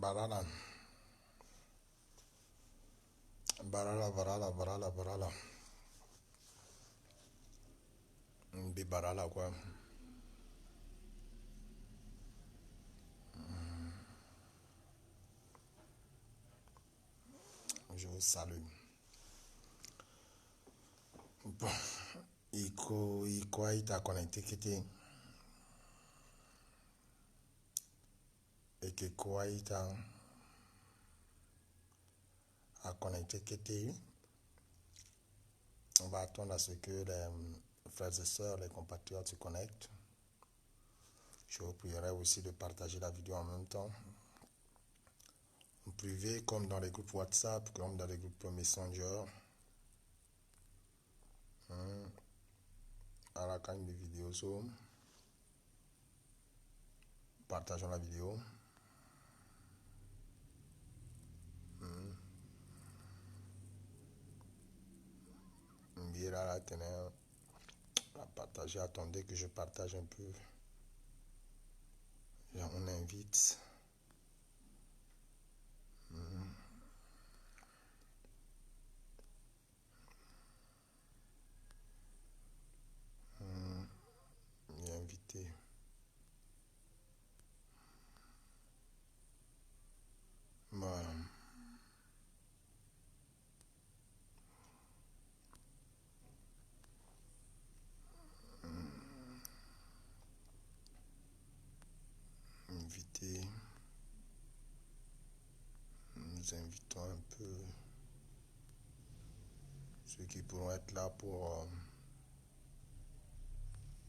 Barala. Barala. Barala quoi. Je vous salue. Bon. Il t'a connecté qui était. Et que quoi il t'a connecté qui était. On va attendre à ce que les frères et sœurs, les compatriotes se connectent. Je vous prierai aussi de partager la vidéo en même temps. En privé, comme dans les groupes WhatsApp, comme dans les groupes Messenger. À la cagne de vidéo, partageons la vidéo. Mira la teneur. À partager, attendez que je partage un peu. On invite. Invité. Voilà. Invité. Nous invitons un peu ceux qui pourront être là pour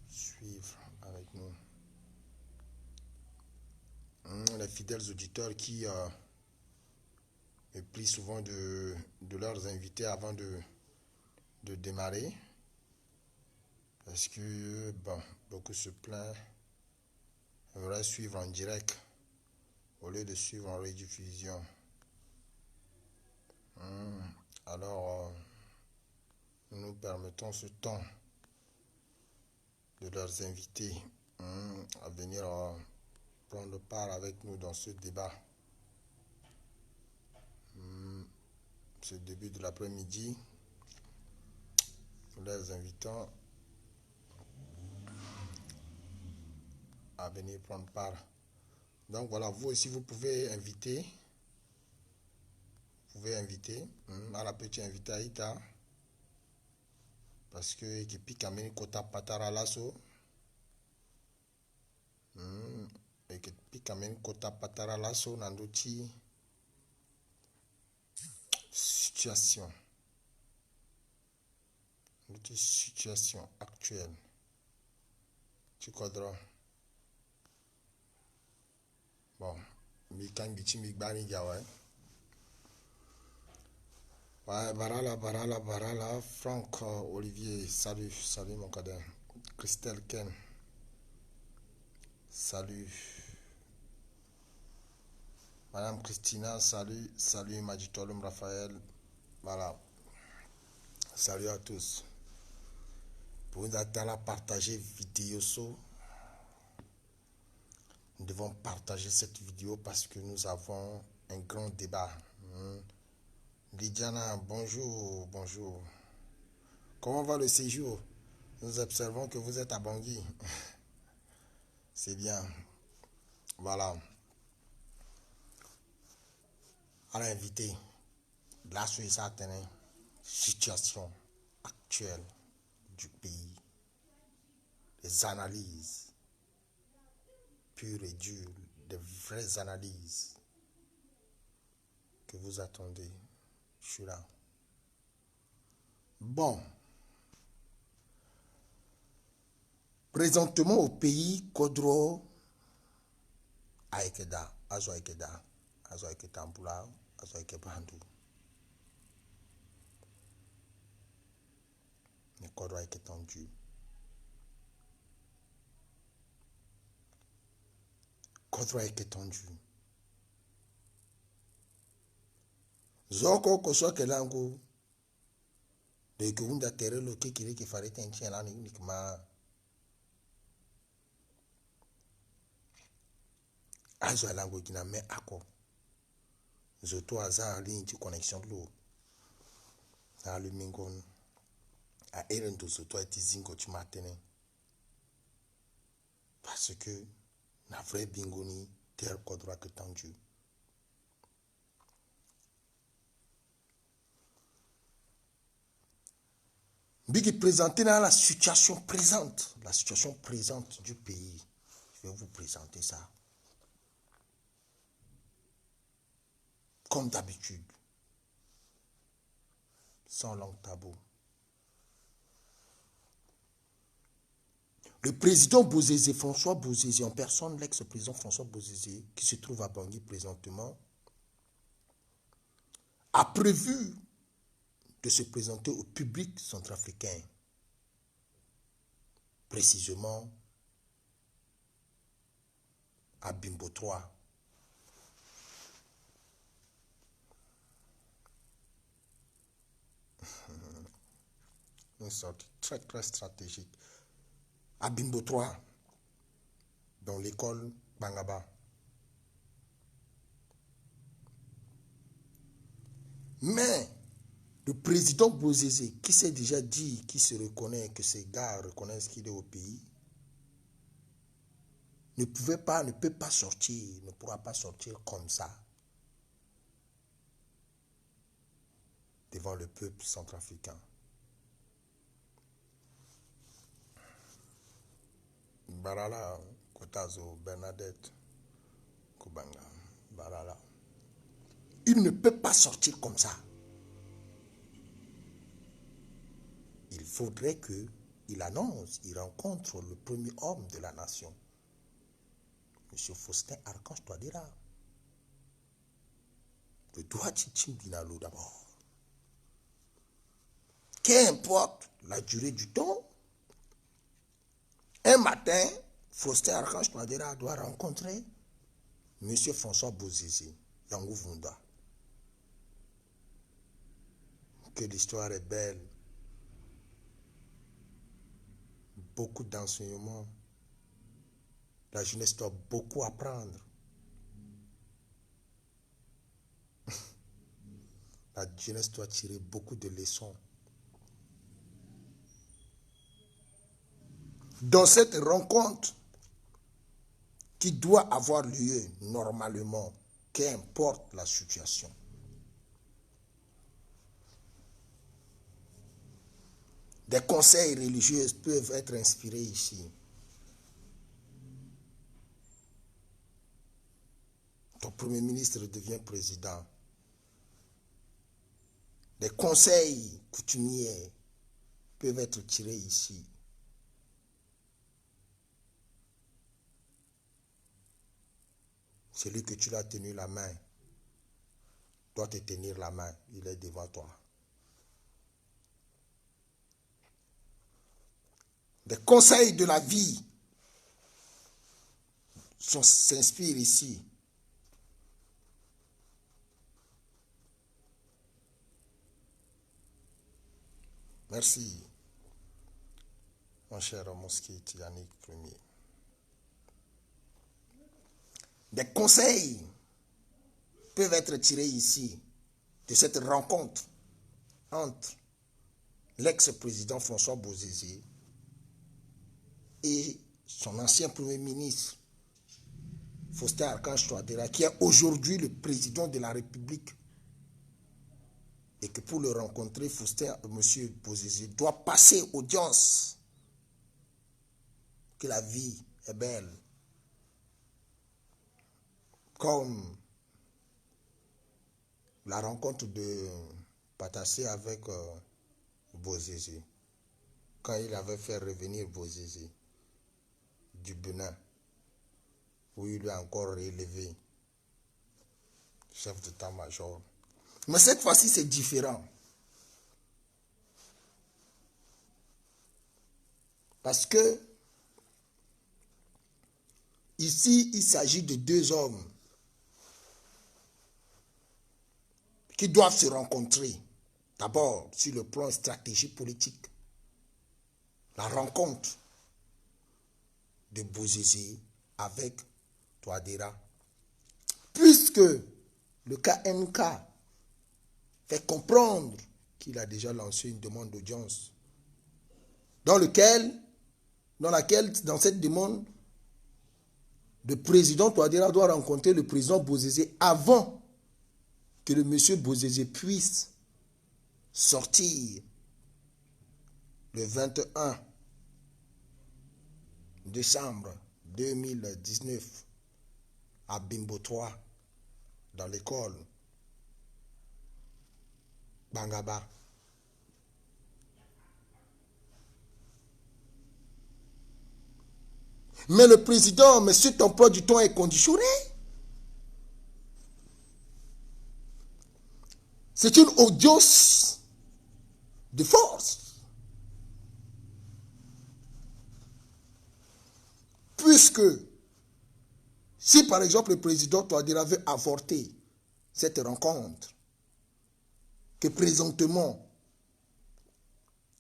suivre avec nous. Les fidèles auditeurs qui me plient souvent de leurs invités avant de démarrer. Parce que, bon, beaucoup se plaignent. J'aimerais suivre en direct au lieu de suivre en rediffusion. Alors, nous permettons ce temps de leurs invités à venir prendre part avec nous dans ce débat. Ce début de l'après-midi, nous les invitons à venir prendre part. Donc voilà, vous aussi vous pouvez inviter. Vous pouvez inviter à la petite invitée Aïta. Parce que qui pique à kota patara lasso. Et qui pique à kota patara lasso nandoti situation. Notre situation actuelle. Tu connais. Bon, Mikan Bichi Migbani Gawa. Barala, Franck, Olivier, salut mon cadet. Christelle Ken, salut. Madame Christina, salut Magitolum Raphaël, voilà. Salut à tous. Pour nous attendre à partager vidéo, nous devons partager cette vidéo parce que nous avons un grand débat. Lydiana, bonjour. Comment va le séjour? Nous observons que vous êtes à Bangui. C'est bien. Voilà. À l'invité, la situation actuelle du pays, les analyses pures et dures, des vraies analyses que vous attendez. Je suis là. Bon. Présentement au pays, Kodro, Aikeda, Azo Aikeda, Mpula, Azo Aikebandu. Mais Kodro Aiketandu. Kodro Aiketandu. Zoko Koso Kelangu. De Kunda Terelo Kikiri qui farait un chien là uniquement. Azo Alango qui n'a mais accord. Zoto aza en ligne de connexion de l'eau. Dans le mingon. À Eren de Zoto a été zingo tu matin. Parce que, na vrai bingoni, terre kodra que tendu. Bigi présenter dans la situation présente du pays. Je vais vous présenter ça. Comme d'habitude. Sans langue tabou. Le président Bozizé, François Bozizé, en personne, l'ex-président François Bozizé, qui se trouve à Bangui présentement, a prévu de se présenter au public centrafricain, précisément à Bimbo 3. Une sorte très très stratégique. À Bimbo 3, dans l'école Bangaba. Mais le président Bozizé, qui s'est déjà dit, qui se reconnaît, que ces gars reconnaissent qu'il est au pays, ne peut pas sortir, ne pourra pas sortir comme ça devant le peuple centrafricain. Barala, Kotazo, Bernadette, Kubanga, Barala. Il ne peut pas sortir comme ça. Il faudrait qu'il annonce, il rencontre le premier homme de la nation, M. Faustin Archange Touadéra. Le droit Tchim Dinalo d'abord. Qu'importe la durée du temps, un matin, Faustin Archange Touadéra doit rencontrer M. François Bozizé, Yangou Vunda. Que l'histoire est belle. Beaucoup d'enseignements. La jeunesse doit beaucoup apprendre. La jeunesse doit tirer beaucoup de leçons. Dans cette rencontre qui doit avoir lieu normalement, qu'importe la situation, des conseils religieux peuvent être inspirés ici. Ton premier ministre devient président. Des conseils coutumiers peuvent être tirés ici. Celui que tu l'as tenu la main doit te tenir la main. Il est devant toi. Des conseils de la vie s'inspirent ici. Merci, mon cher Mosquite Yannick Premier. Des conseils peuvent être tirés ici de cette rencontre entre l'ex-président François Bozizé et son ancien premier ministre, Faustin Archange Touadéra, qui est aujourd'hui le président de la République. Et que pour le rencontrer, Faustin, M. Bozizé, doit passer audience. Que la vie est belle. Comme la rencontre de Patassé avec Bozizé. Quand il avait fait revenir Bozizé du Bénin, où il lui a encore élevé chef d'état-major. Mais cette fois-ci, c'est différent. Parce que ici, il s'agit de deux hommes qui doivent se rencontrer. D'abord, sur le plan stratégique politique. La rencontre de Bozizé avec Touadéra. Puisque le KMK fait comprendre qu'il a déjà lancé une demande d'audience dans cette demande, le président Touadéra doit rencontrer le président Bozizé avant que le monsieur Bozizé puisse sortir le 21 décembre 2019 à Bimbo 3 dans l'école Bangaba. Mais le président, monsieur, ton emploi du temps est conditionné. C'est une audience de force. Puisque, si par exemple le président Touadéra veut avorter cette rencontre, que présentement,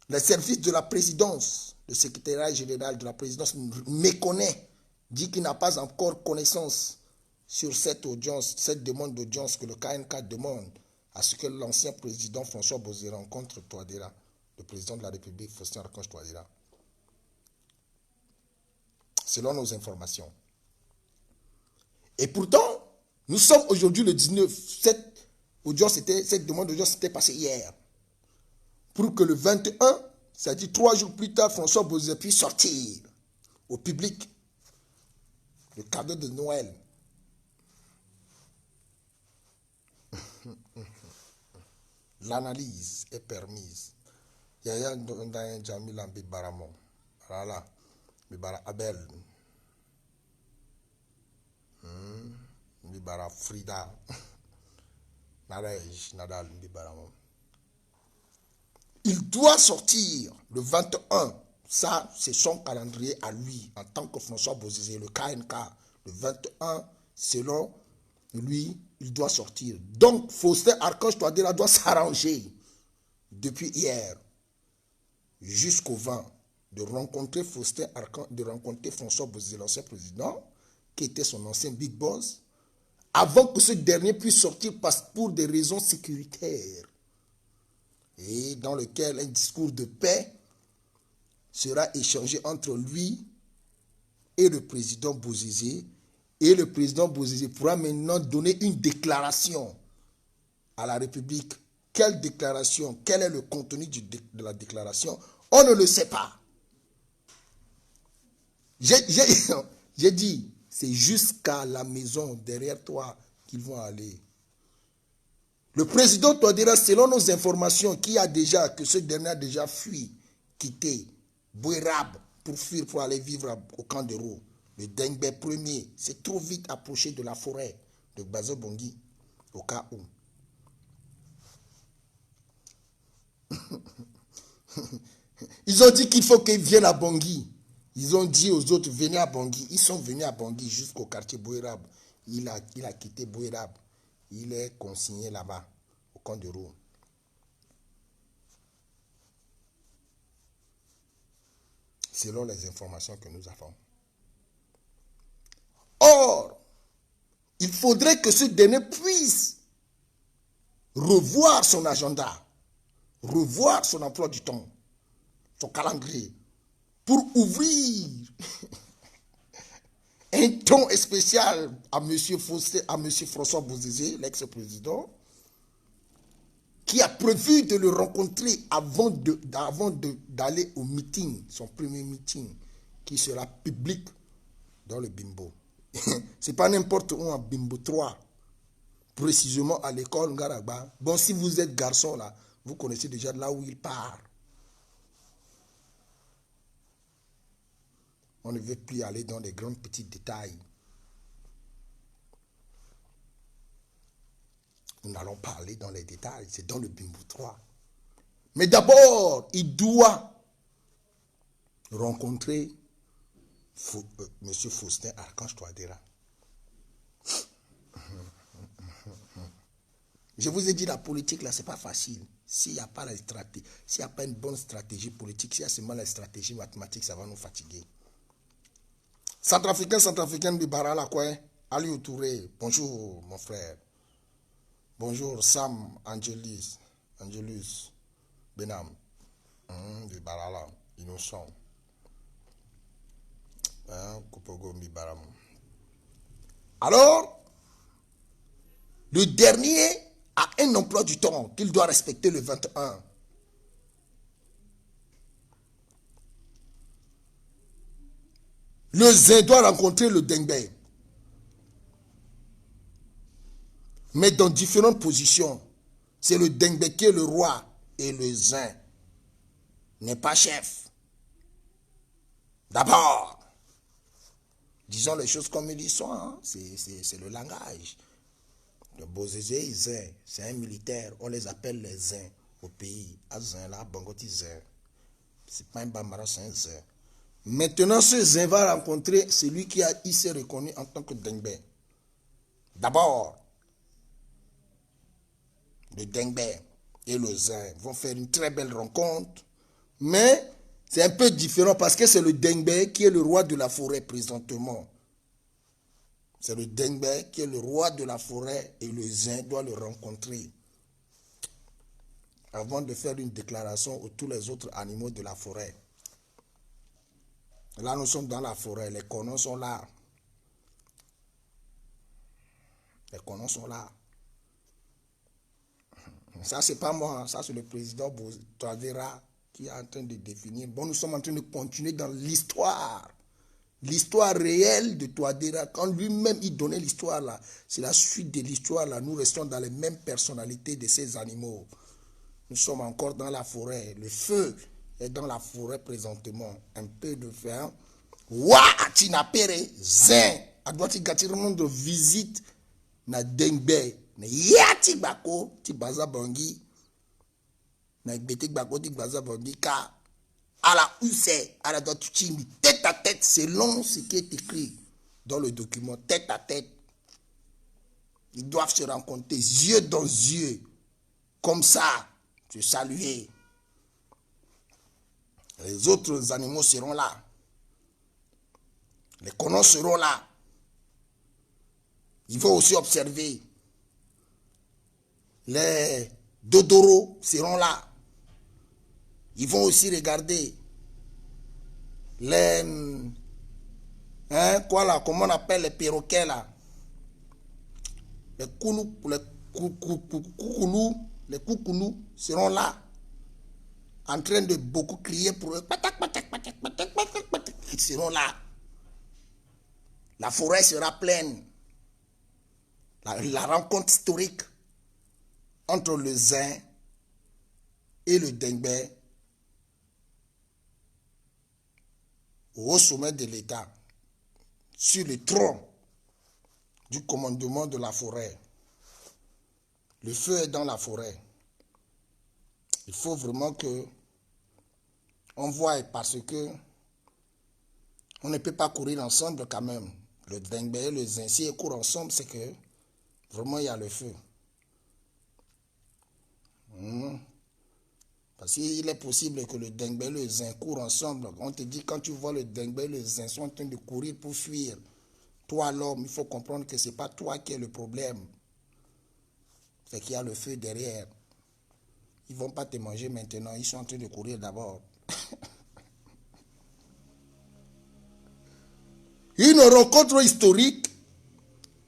les services de la présidence, le secrétariat général de la présidence méconnaît, dit qu'il n'a pas encore connaissance sur cette audience, cette demande d'audience que le KNK demande à ce que l'ancien président François Bozé rencontre Touadéra, le président de la République, Faustin Archange Touadéra. Selon nos informations. Et pourtant, nous sommes aujourd'hui le 19. Cette demande d'audience s'était passée hier. Pour que le 21, c'est-à-dire 3 jours plus tard, François Bozé puisse sortir au public le cadeau de Noël. L'analyse est permise. Yaya Ndondayen Jamil Ambi Baramon. Voilà. Bibara Abel. Bibara Frida. Narej Nadal Bibaramon. Il doit sortir le 21. Ça, c'est son calendrier à lui, en tant que François Bozizé, le KNK. Le 21, selon lui, il doit sortir. Donc, Faustin Archange Touadéra doit s'arranger depuis hier jusqu'au 20 de rencontrer Faustin Archange, de rencontrer François Bozizé, l'ancien président, qui était son ancien big boss, avant que ce dernier puisse sortir pour des raisons sécuritaires. Et dans lequel un discours de paix sera échangé entre lui et le président Bozizé. Et le président Bozizé pourra maintenant donner une déclaration à la République. Quelle déclaration? Quel est le contenu de la déclaration? On ne le sait pas. J'ai dit, c'est jusqu'à la maison derrière toi qu'ils vont aller. Le président Touadéra, selon nos informations, que ce dernier a déjà fui, quitté Bouérab pour fuir, pour aller vivre au camp de Rou. Le Dengbé premier s'est trop vite approché de la forêt de Bazo Bangui, au cas où. Ils ont dit qu'il faut qu'ils viennent à Bangui. Ils ont dit aux autres, venez à Bangui. Ils sont venus à Bangui jusqu'au quartier Bouérab. Il a quitté Bouérab. Il est consigné là-bas, au camp de Rou. Selon les informations que nous avons. Or, il faudrait que ce dernier puisse revoir son agenda, revoir son emploi du temps, son calendrier, pour ouvrir un ton spécial à M. François Bozizé, l'ex-président, qui a prévu de le rencontrer avant d'aller au meeting, son premier meeting, qui sera public dans le Bimbo. C'est pas n'importe où, en Bimbo 3, précisément à l'école Ngaragba. Bon, si vous êtes garçon là, vous connaissez déjà là où il part. On ne veut plus aller dans les grands petits détails. Nous n'allons pas aller dans les détails, c'est dans le Bimbo 3. Mais d'abord, il doit rencontrer M. Faustin Archange Touadéra. Je vous ai dit, la politique, là, ce n'est pas facile. S'il n'y a pas la stratégie, s'il n'y a pas une bonne stratégie politique, s'il y a seulement la stratégie mathématique, ça va nous fatiguer. Centrafricain, Bibara, là, quoi? Ali Touré, bonjour, mon frère. Bonjour, Sam Angelus Benham, de Barala, innocent. Kopogo Mibaram. Alors, le dernier a un emploi du temps qu'il doit respecter le 21. Le Zin doit rencontrer le Dengbe. Mais dans différentes positions. C'est le Dengbe qui est le roi et le Zin n'est pas chef. D'abord, disons les choses comme ils sont, hein? C'est le langage. Le Bozézé, Zin, c'est un militaire, on les appelle les Zins au pays. À Zin, là, Bangoti Zin. C'est pas un Bambara, c'est un Zin. Maintenant, ce Zin va rencontrer celui il s'est reconnu en tant que Dengbe. D'abord, le Dengbe et le Zin vont faire une très belle rencontre, mais c'est un peu différent parce que c'est le Dengbe qui est le roi de la forêt présentement. C'est le Dengbe qui est le roi de la forêt et le Zin doit le rencontrer avant de faire une déclaration aux tous les autres animaux de la forêt. Là, nous sommes dans la forêt, les corneaux sont là. Les corneaux sont là. Ça, c'est pas moi, ça, c'est le président Touadéra qui est en train de définir. Bon, nous sommes en train de continuer dans l'histoire. L'histoire réelle de Touadéra. Quand lui-même, il donnait l'histoire là, c'est la suite de l'histoire là. Nous restons dans les mêmes personnalités de ces animaux. Nous sommes encore dans la forêt. Le feu est dans la forêt présentement. Un peu de fer. Wa Tinapere Zin. Adouati Gatiron de visite na Dengbe. Na yati bako ti baza bangi. Na bete bako ti baza bangi ka. À la UC, à la Dotuchimi, tête à tête, selon ce qui est écrit dans le document, tête à tête. Ils doivent se rencontrer, yeux dans yeux, comme ça, se saluer. Les autres animaux seront là. Les colons seront là. Ils vont aussi observer. Les dodoros seront là. Ils vont aussi regarder les comment on appelle les perroquets là, les koulous, les coucoulous seront là en train de beaucoup crier pour eux. Ils seront là. La forêt sera pleine. La rencontre historique entre le Zin et le Dengbe au sommet de l'État, sur le trône du commandement de la forêt. Le feu est dans la forêt. Il faut vraiment que on voie parce que on ne peut pas courir ensemble quand même. Le Dengbe et le Zin, si ils courent ensemble, c'est que vraiment il y a le feu. Parce qu'il est possible que le Dengbe et le Zin courent ensemble. On te dit, quand tu vois le Dengbe et le Zin sont en train de courir pour fuir, toi l'homme, il faut comprendre que ce n'est pas toi qui es le problème. C'est qu'il y a le feu derrière. Ils ne vont pas te manger maintenant, ils sont en train de courir d'abord. Une rencontre historique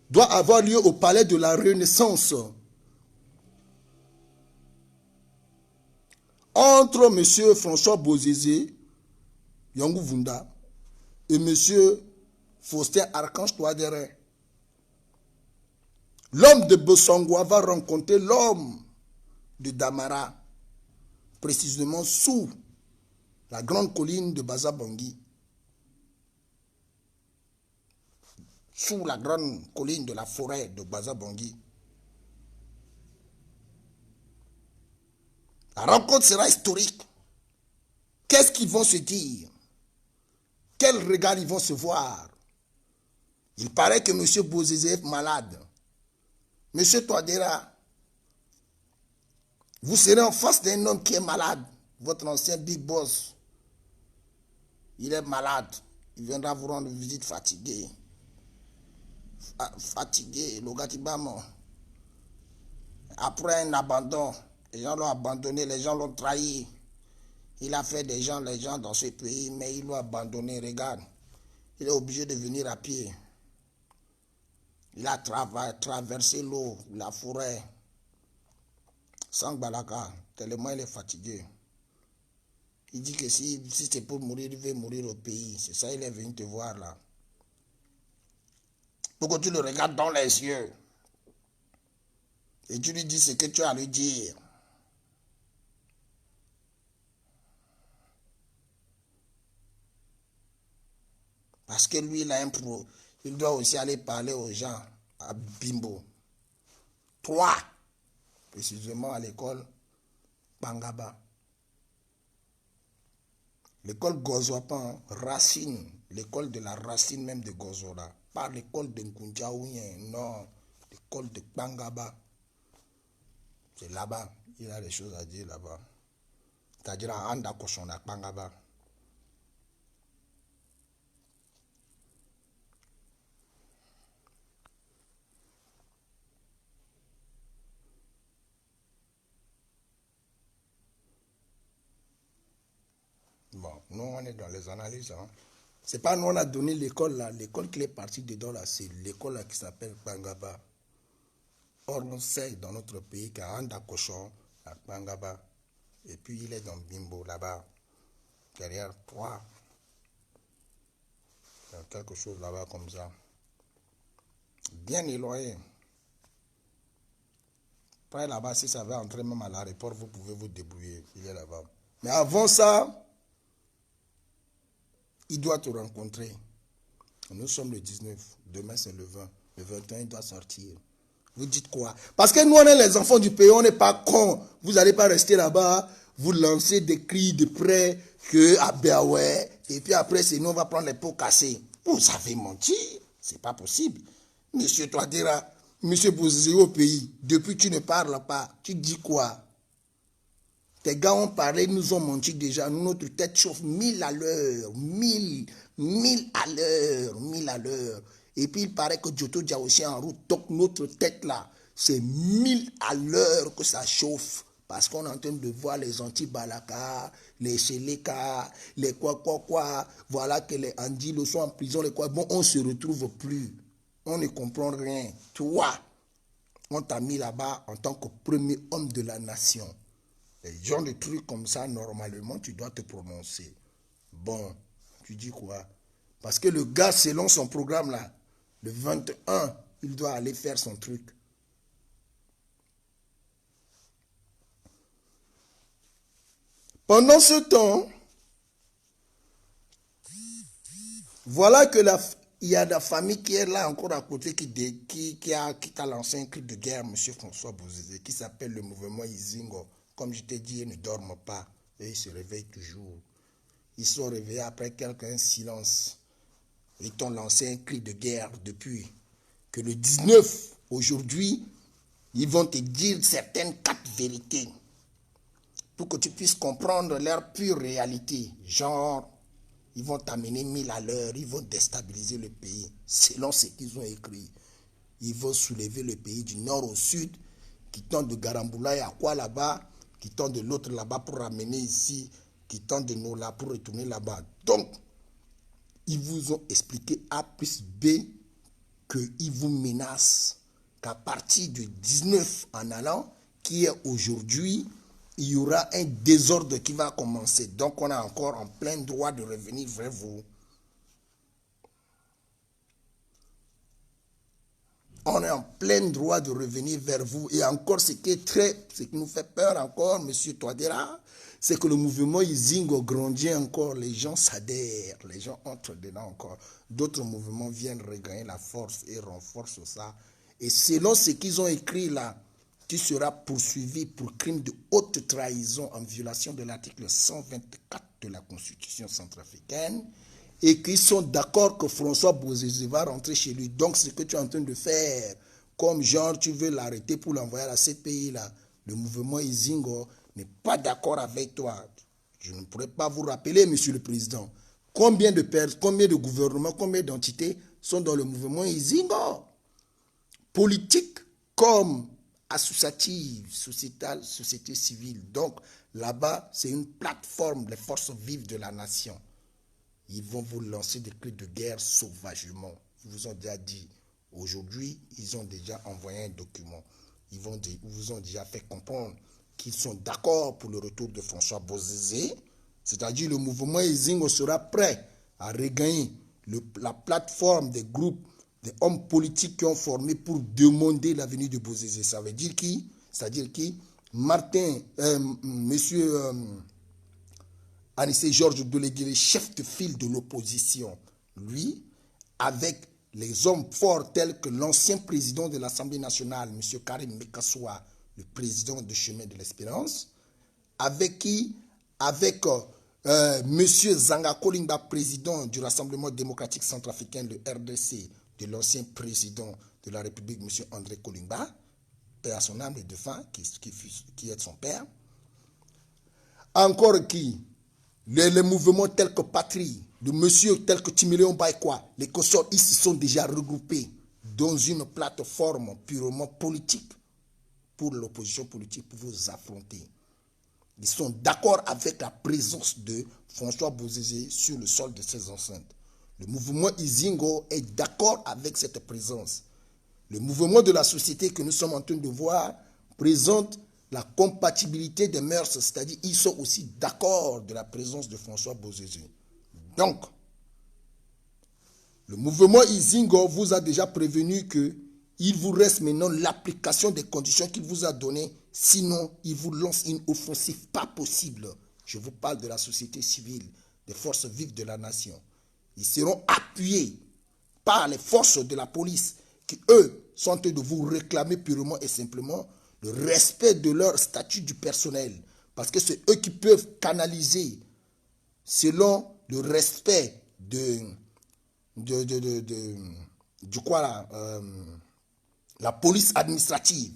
doit avoir lieu au palais de la Renaissance entre M. François Bozézé, Yangou Vunda, et M. Faustin Archange Touadéra. L'homme de Bossangwa va rencontrer l'homme de Damara, précisément sous la grande colline de Bazabangui. Sous la grande colline de la forêt de Bazabangui. La rencontre sera historique. Qu'est-ce qu'ils vont se dire? Quel regard ils vont se voir? Il paraît que M. Bozézé est malade. M. Touadéra, vous serez en face d'un homme qui est malade. Votre ancien big boss, il est malade. Il viendra vous rendre visite fatigué. Fatigué, le gars Après un abandon, les gens l'ont abandonné, les gens l'ont trahi. Il a fait les gens dans ce pays, mais ils l'ont abandonné. Regarde, il est obligé de venir à pied. Il a traversé l'eau, la forêt, sans balaka, tellement il est fatigué. Il dit que si c'est pour mourir, il veut mourir au pays. C'est ça, il est venu te voir là. Pour que tu le regardes dans les yeux. Et tu lui dis ce que tu as à lui dire. Parce que lui, il doit aussi aller parler aux gens à Bimbo. Toi, précisément à l'école Pangaba. L'école Gozoapan, Racine, l'école de la racine même de Gozora. Pas l'école de Nkunjaouyen, non. L'école de Pangaba. C'est là-bas. Il a des choses à dire là-bas. C'est-à-dire à Anda Koshona Pangaba. Bon, nous on est dans les analyses. Hein. C'est pas nous on a donné l'école là. L'école qui est partie dedans là, c'est l'école là qui s'appelle Pangaba. Or on sait dans notre pays qu'à Anda Koshon, à Pangaba. Et puis il est dans Bimbo là-bas. Derrière toi. Il y a quelque chose là-bas comme ça. Bien éloigné. Après là-bas, si ça va entrer même à l'aéroport, vous pouvez vous débrouiller. Il est là-bas. Mais avant ça, il doit te rencontrer. Nous sommes le 19. Demain, c'est le 20. Le 21, il doit sortir. Vous dites quoi? Parce que nous, on est les enfants du pays, on n'est pas cons. Vous n'allez pas rester là-bas, vous lancez des cris de près que ah ben ouais. Et puis après, c'est nous, on va prendre les pots cassés. Vous avez menti. C'est pas possible. Monsieur Touadéra, monsieur Bozizé au pays, depuis tu ne parles pas, tu dis quoi? Tes gars ont parlé, nous ont menti déjà. Nous, notre tête chauffe 1000 à l'heure. 1000 à l'heure. 1000 à l'heure. Et puis, il paraît que Djoto Dia aussi en route. Donc, notre tête là, c'est 1000 à l'heure que ça chauffe. Parce qu'on est en train de voir les anti-balaka, les Seleka, les quoi. Voilà que les Andilo sont en prison, les quoi. Bon, on ne se retrouve plus. On ne comprend rien. Toi, on t'a mis là-bas en tant que premier homme de la nation. Les gens de trucs comme ça, normalement, tu dois te prononcer. Bon, tu dis quoi? Parce que le gars, selon son programme là, le 21, il doit aller faire son truc. Pendant ce temps, voilà que il y a la famille qui est là encore à côté qui a lancé un cri de guerre, M. François Bozizé, qui s'appelle le mouvement Izingo. Comme je t'ai dit, ils ne dorment pas et ils se réveillent toujours. Ils sont réveillés après quelqu'un silence. Ils t'ont lancé un cri de guerre depuis que le 19, aujourd'hui, ils vont te dire certaines 4 vérités pour que tu puisses comprendre leur pure réalité. Genre, ils vont t'amener 1000 à l'heure, ils vont déstabiliser le pays selon ce qu'ils ont écrit. Ils vont soulever le pays du nord au sud, qui tente de Garamboula et à quoi là-bas, qui tente de l'autre là-bas pour ramener ici, qui tente de nous là pour retourner là-bas. Donc, ils vous ont expliqué A plus B qu'ils vous menacent qu'à partir du 19 en allant, qui est aujourd'hui, il y aura un désordre qui va commencer. Donc, on a encore en plein droit de revenir vers vous. On est en plein droit de revenir vers vous. Et encore, ce qui nous fait peur encore, M. Touadéra, c'est que le mouvement Izingo grandit encore. Les gens s'adhèrent, les gens entrent dedans encore. D'autres mouvements viennent regagner la force et renforcent ça. Et selon ce qu'ils ont écrit là, tu seras poursuivi pour crime de haute trahison en violation de l'article 124 de la Constitution centrafricaine. Et qu'ils sont d'accord que François Bozizé va rentrer chez lui. Donc, ce que tu es en train de faire, comme genre tu veux l'arrêter pour l'envoyer à la CPI, là, le mouvement Izingo n'est pas d'accord avec toi. Je ne pourrais pas vous rappeler, Monsieur le Président, combien de gouvernements, combien d'entités sont dans le mouvement Izingo. Politique comme associative, société civile. Donc, là-bas, c'est une plateforme, les forces vives de la nation. Ils vont vous lancer des cris de guerre sauvagement. Ils vous ont déjà dit, aujourd'hui, ils ont déjà envoyé un document. Ils vous ont déjà fait comprendre qu'ils sont d'accord pour le retour de François Bozizé. C'est-à-dire le mouvement Izingo sera prêt à regagner la plateforme des groupes, des hommes politiques qui ont formé pour demander la venue de Bozizé. Ça veut dire qui? C'est-à-dire qui? Monsieur Anissé Georges Dolégué, chef de file de l'opposition, lui, avec les hommes forts tels que l'ancien président de l'Assemblée nationale, M. Karim Mekassoua, le président de Chemin de l'Espérance, avec qui? Avec M. Zanga Kolimba, président du Rassemblement démocratique centrafricain, le RDC, de l'ancien président de la République, M. André Kolimba, père à son âme et défunt, qui est son père. Encore qui? Les mouvements tels que Patrie, de monsieur tels que Timiléon Baïkwa, les consorts, ils se sont déjà regroupés dans une plateforme purement politique pour l'opposition politique, pour vous affronter. Ils sont d'accord avec la présence de François Bozizé sur le sol de ces enceintes. Le mouvement Izingo est d'accord avec cette présence. Le mouvement de la société que nous sommes en train de voir présente la compatibilité des mœurs, c'est-à-dire ils sont aussi d'accord de la présence de François Bozizé. Donc, le mouvement Izingo vous a déjà prévenu qu'il vous reste maintenant l'application des conditions qu'il vous a données, sinon il vous lance une offensive pas possible. Je vous parle de la société civile, des forces vives de la nation. Ils seront appuyés par les forces de la police qui, eux, sont en train de vous réclamer purement et simplement le respect de leur statut du personnel. Parce que c'est eux qui peuvent canaliser selon le respect la police administrative.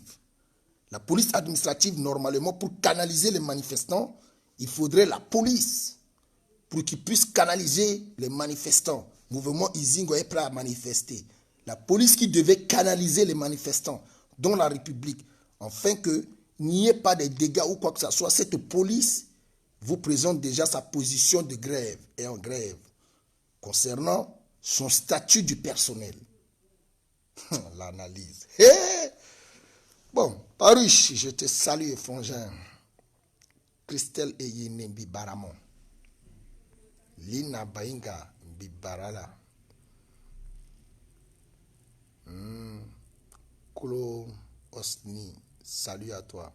La police administrative, normalement, pour canaliser les manifestants, il faudrait la police pour qu'ils puissent canaliser les manifestants. Le mouvement Izingo est prêt à manifester. La police qui devait canaliser les manifestants dans la République, afin qu'il n'y ait pas de dégâts ou quoi que ce soit, cette police vous présente déjà sa position de grève et en grève concernant son statut du personnel. L'analyse. Bon, Parush, je te salue, frangin. Christelle Eyine Bibaramon. Lina Bainga Bibarala. Kolo Osni, salut à toi.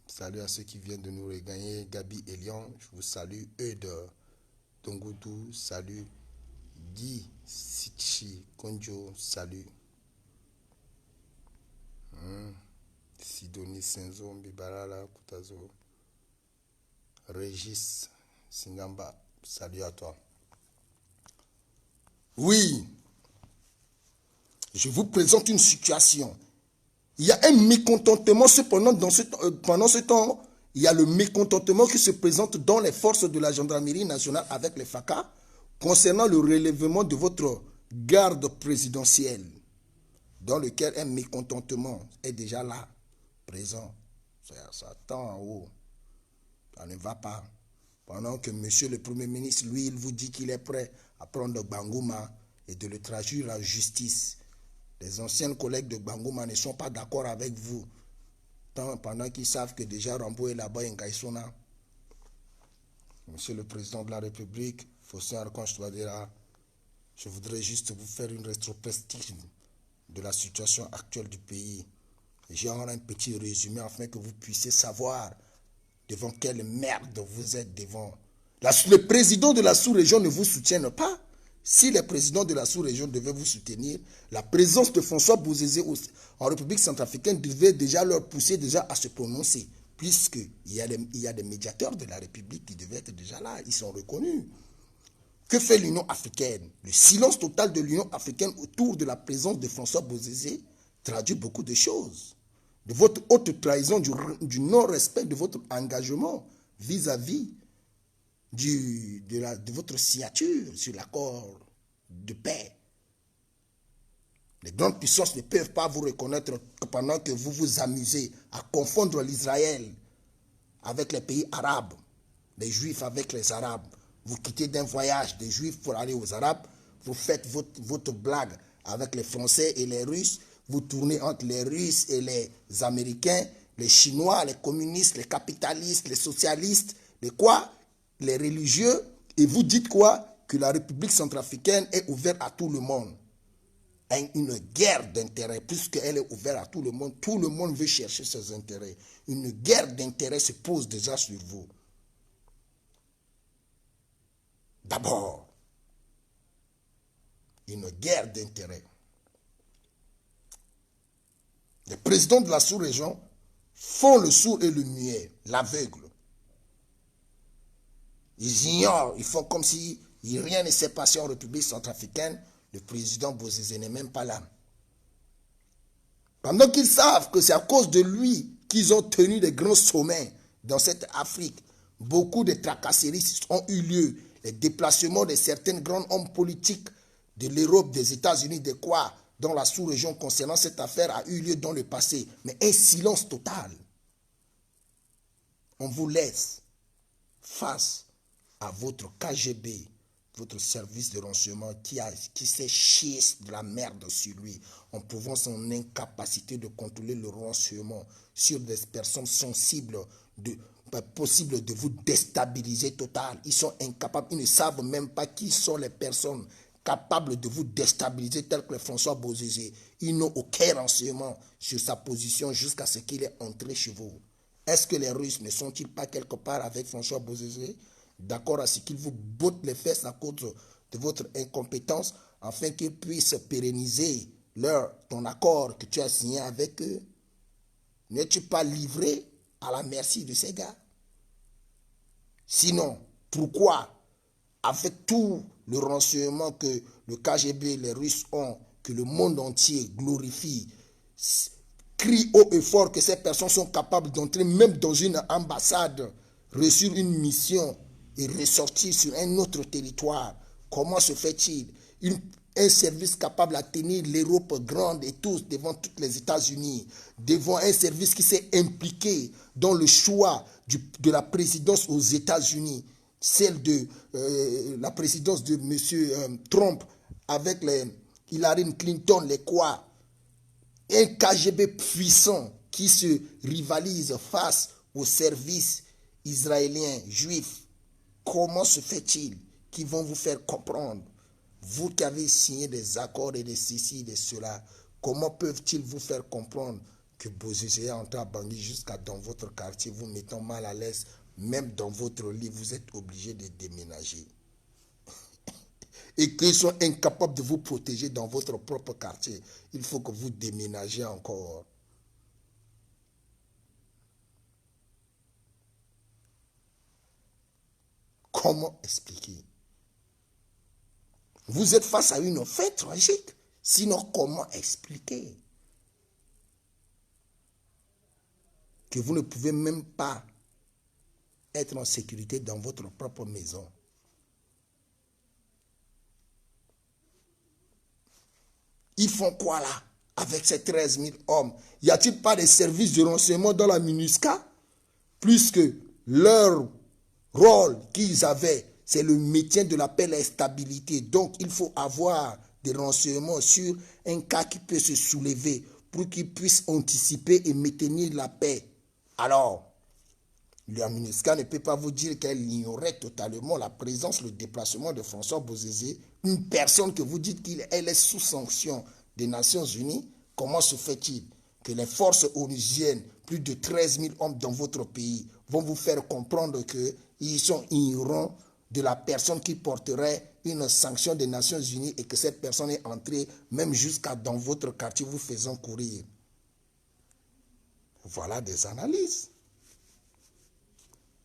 Salut à ceux qui viennent de nous regagner. Gabi Elion, je vous salue. Eude Tongoudou, salut. Guy Sitchi Konjo, salut. Sidonie Senzo Bibarala Kutazo. Régis Singamba, salut à toi. Oui, je vous présente une situation. Il y a un mécontentement, cependant, pendant ce temps, il y a le mécontentement qui se présente dans les forces de la gendarmerie nationale avec les FACA concernant le relèvement de votre garde présidentielle, dans lequel un mécontentement est déjà là, présent. Ça attend en haut. Ça ne va pas. Pendant que monsieur le Premier ministre, lui, il vous dit qu'il est prêt à prendre Bangouma et de le traduire en justice. Les anciens collègues de Bangouma ne sont pas d'accord avec vous, pendant qu'ils savent que déjà Rambo est là-bas en Gaïsona. Monsieur le Président de la République, Faustin Archange Touadéra, je voudrais juste vous faire une rétrospective de la situation actuelle du pays. Genre un petit résumé afin que vous puissiez savoir devant quelle merde vous êtes devant. Le président de la sous-région ne vous soutienne pas. Si les présidents de la sous-région devaient vous soutenir, la présence de François Bozizé en République centrafricaine devait déjà leur pousser déjà à se prononcer, puisqu'il y a des médiateurs de la République qui devaient être déjà là, ils sont reconnus. Que fait l'Union africaine? Le silence total de l'Union africaine autour de la présence de François Bozizé traduit beaucoup de choses. De votre haute trahison, du non-respect de votre engagement vis-à-vis de votre signature sur l'accord de paix. Les grandes puissances ne peuvent pas vous reconnaître pendant que vous vous amusez à confondre l'Israël avec les pays arabes, les Juifs avec les Arabes. Vous quittez d'un voyage des Juifs pour aller aux Arabes, vous faites votre blague avec les Français et les Russes, vous tournez entre les Russes et les Américains, les Chinois, les communistes, les capitalistes, les socialistes, les quoi, les religieux, et vous dites quoi? Que la République centrafricaine est ouverte à tout le monde. Une guerre d'intérêts, puisqu'elle est ouverte à tout le monde veut chercher ses intérêts. Une guerre d'intérêts se pose déjà sur vous. D'abord, une guerre d'intérêts. Les présidents de la sous-région font le sourd et le muet, l'aveugle. Ils ignorent, ils font comme si rien ne s'est passé en République centrafricaine. Le président Bozizé n'est même pas là. Pendant qu'ils savent que c'est à cause de lui qu'ils ont tenu des grands sommets dans cette Afrique, beaucoup de tracasseries ont eu lieu. Les déplacements de certains grands hommes politiques de l'Europe, des États-Unis, de quoi, dans la sous-région concernant cette affaire a eu lieu dans le passé. Mais un silence total. On vous laisse face à votre KGB, votre service de renseignement qui s'est chié de la merde sur lui en prouvant son incapacité de contrôler le renseignement sur des personnes sensibles, possible de vous déstabiliser total. Ils sont incapables, ils ne savent même pas qui sont les personnes capables de vous déstabiliser tels que François Bozizé. Ils n'ont aucun renseignement sur sa position jusqu'à ce qu'il est entré chez vous. Est-ce que les Russes ne sont-ils pas quelque part avec François Bozizé, d'accord à ce qu'ils vous bottent les fesses à cause de votre incompétence afin qu'ils puissent pérenniser ton accord que tu as signé avec eux? N'es-tu pas livré à la merci de ces gars? Sinon, pourquoi, avec tout le renseignement que le KGB, les Russes ont, que le monde entier glorifie, crie haut et fort que ces personnes sont capables d'entrer même dans une ambassade, reçu une mission et ressortir sur un autre territoire? Comment se fait-il? Un service capable à tenir l'Europe grande et tous devant tous les États-Unis, devant un service qui s'est impliqué dans le choix de la présidence aux États-Unis, celle de la présidence de M. Trump avec Hillary Clinton, les quoi? Un KGB puissant qui se rivalise face aux services israéliens, juifs. Comment se fait-il qu'ils vont vous faire comprendre? Vous qui avez signé des accords et de ceci et de cela, comment peuvent-ils vous faire comprendre que Bozizé est entré à Bangui jusqu'à dans votre quartier, vous mettant mal à l'aise, même dans votre lit, vous êtes obligé de déménager. Et qu'ils sont incapables de vous protéger dans votre propre quartier. Il faut que vous déménagiez encore. Comment expliquer? Vous êtes face à une fin tragique. Sinon, comment expliquer que vous ne pouvez même pas être en sécurité dans votre propre maison? Ils font quoi là avec ces 13 000 hommes? Y a-t-il pas des services de renseignement dans la MINUSCA? Puisque leur rôle qu'ils avaient, c'est le maintien de la paix et la stabilité. Donc, il faut avoir des renseignements sur un cas qui peut se soulever pour qu'ils puissent anticiper et maintenir la paix. Alors, la MINUSCA ne peut pas vous dire qu'elle ignorait totalement la présence, le déplacement de François Bozizé, une personne que vous dites qu'elle est sous sanction des Nations Unies. Comment se fait-il que les forces onusiennes, plus de 13 000 hommes dans votre pays, vont vous faire comprendre qu'ils sont ignorants de la personne qui porterait une sanction des Nations Unies et que cette personne est entrée même jusqu'à dans votre quartier vous faisant courir? Voilà des analyses.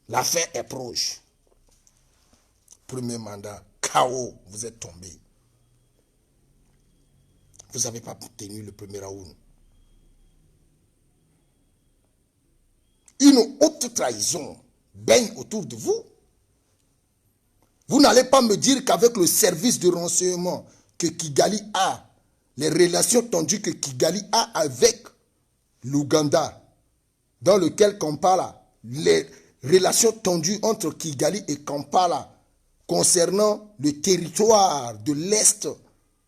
La fin est proche. Premier mandat, KO, vous êtes tombé. Vous n'avez pas tenu le premier round. Une haute trahison baigne autour de vous. Vous n'allez pas me dire qu'avec le service de renseignement que Kigali a, les relations tendues que Kigali a avec l'Ouganda, dans lequel Kampala, les relations tendues entre Kigali et Kampala concernant le territoire de l'Est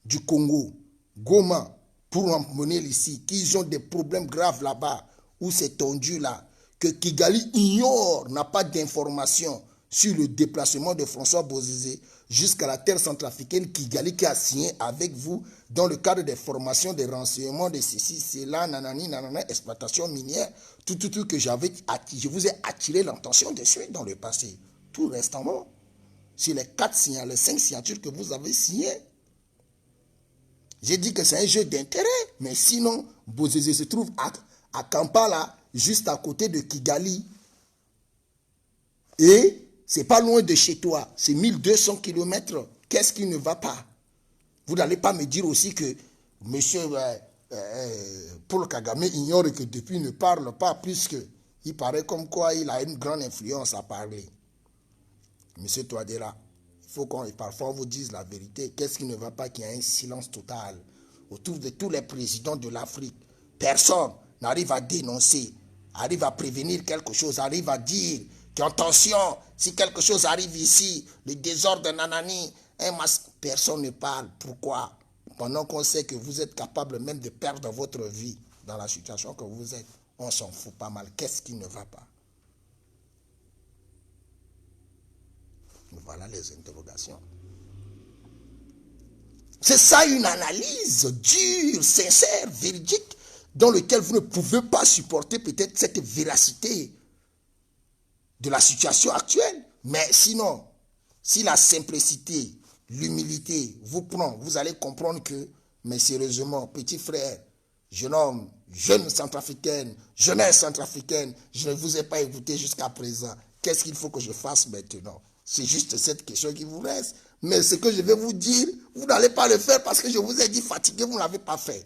du Congo, Goma, pour emmener ici, qu'ils ont des problèmes graves là-bas, où c'est tendu là, que Kigali ignore, n'a pas d'informations sur le déplacement de François Bozizé jusqu'à la terre centrafricaine, Kigali qui a signé avec vous dans le cadre des formations, des renseignements, de ceci, cela, nanani, nanana, exploitation minière, tout que je vous ai attiré l'attention dessus dans le passé. Tout récemment, sur les 5 signatures que vous avez signées. J'ai dit que c'est un jeu d'intérêt, mais sinon, Bozizé se trouve à Kampala, juste à côté de Kigali. Et c'est pas loin de chez toi, c'est 1200 km. Qu'est-ce qui ne va pas? Vous n'allez pas me dire aussi que M. Paul Kagame ignore que depuis il ne parle pas, puisqu'il paraît comme quoi il a une grande influence à parler. M. Touadéra, il faut qu'on parfois vous dise la vérité. Qu'est-ce qui ne va pas qu'il y ait un silence total autour de tous les présidents de l'Afrique? Personne n'arrive à dénoncer, arrive à prévenir quelque chose, arrive à dire qu'attention, si quelque chose arrive ici, le désordre de nanani, personne ne parle. Pourquoi? Pendant qu'on sait que vous êtes capable même de perdre votre vie dans la situation que vous êtes, on s'en fout pas mal. Qu'est-ce qui ne va pas? Voilà les interrogations. C'est ça une analyse dure, sincère, véridique, dans laquelle vous ne pouvez pas supporter peut-être cette véracité de la situation actuelle. Mais sinon, si la simplicité, l'humilité vous prend, vous allez comprendre que, mais sérieusement, petit frère, jeune homme, jeune centrafricaine, jeunesse centrafricaine, je ne vous ai pas écouté jusqu'à présent. Qu'est-ce qu'il faut que je fasse maintenant? C'est juste cette question qui vous reste. Mais ce que je vais vous dire, vous n'allez pas le faire parce que je vous ai dit fatigué, vous ne l'avez pas fait.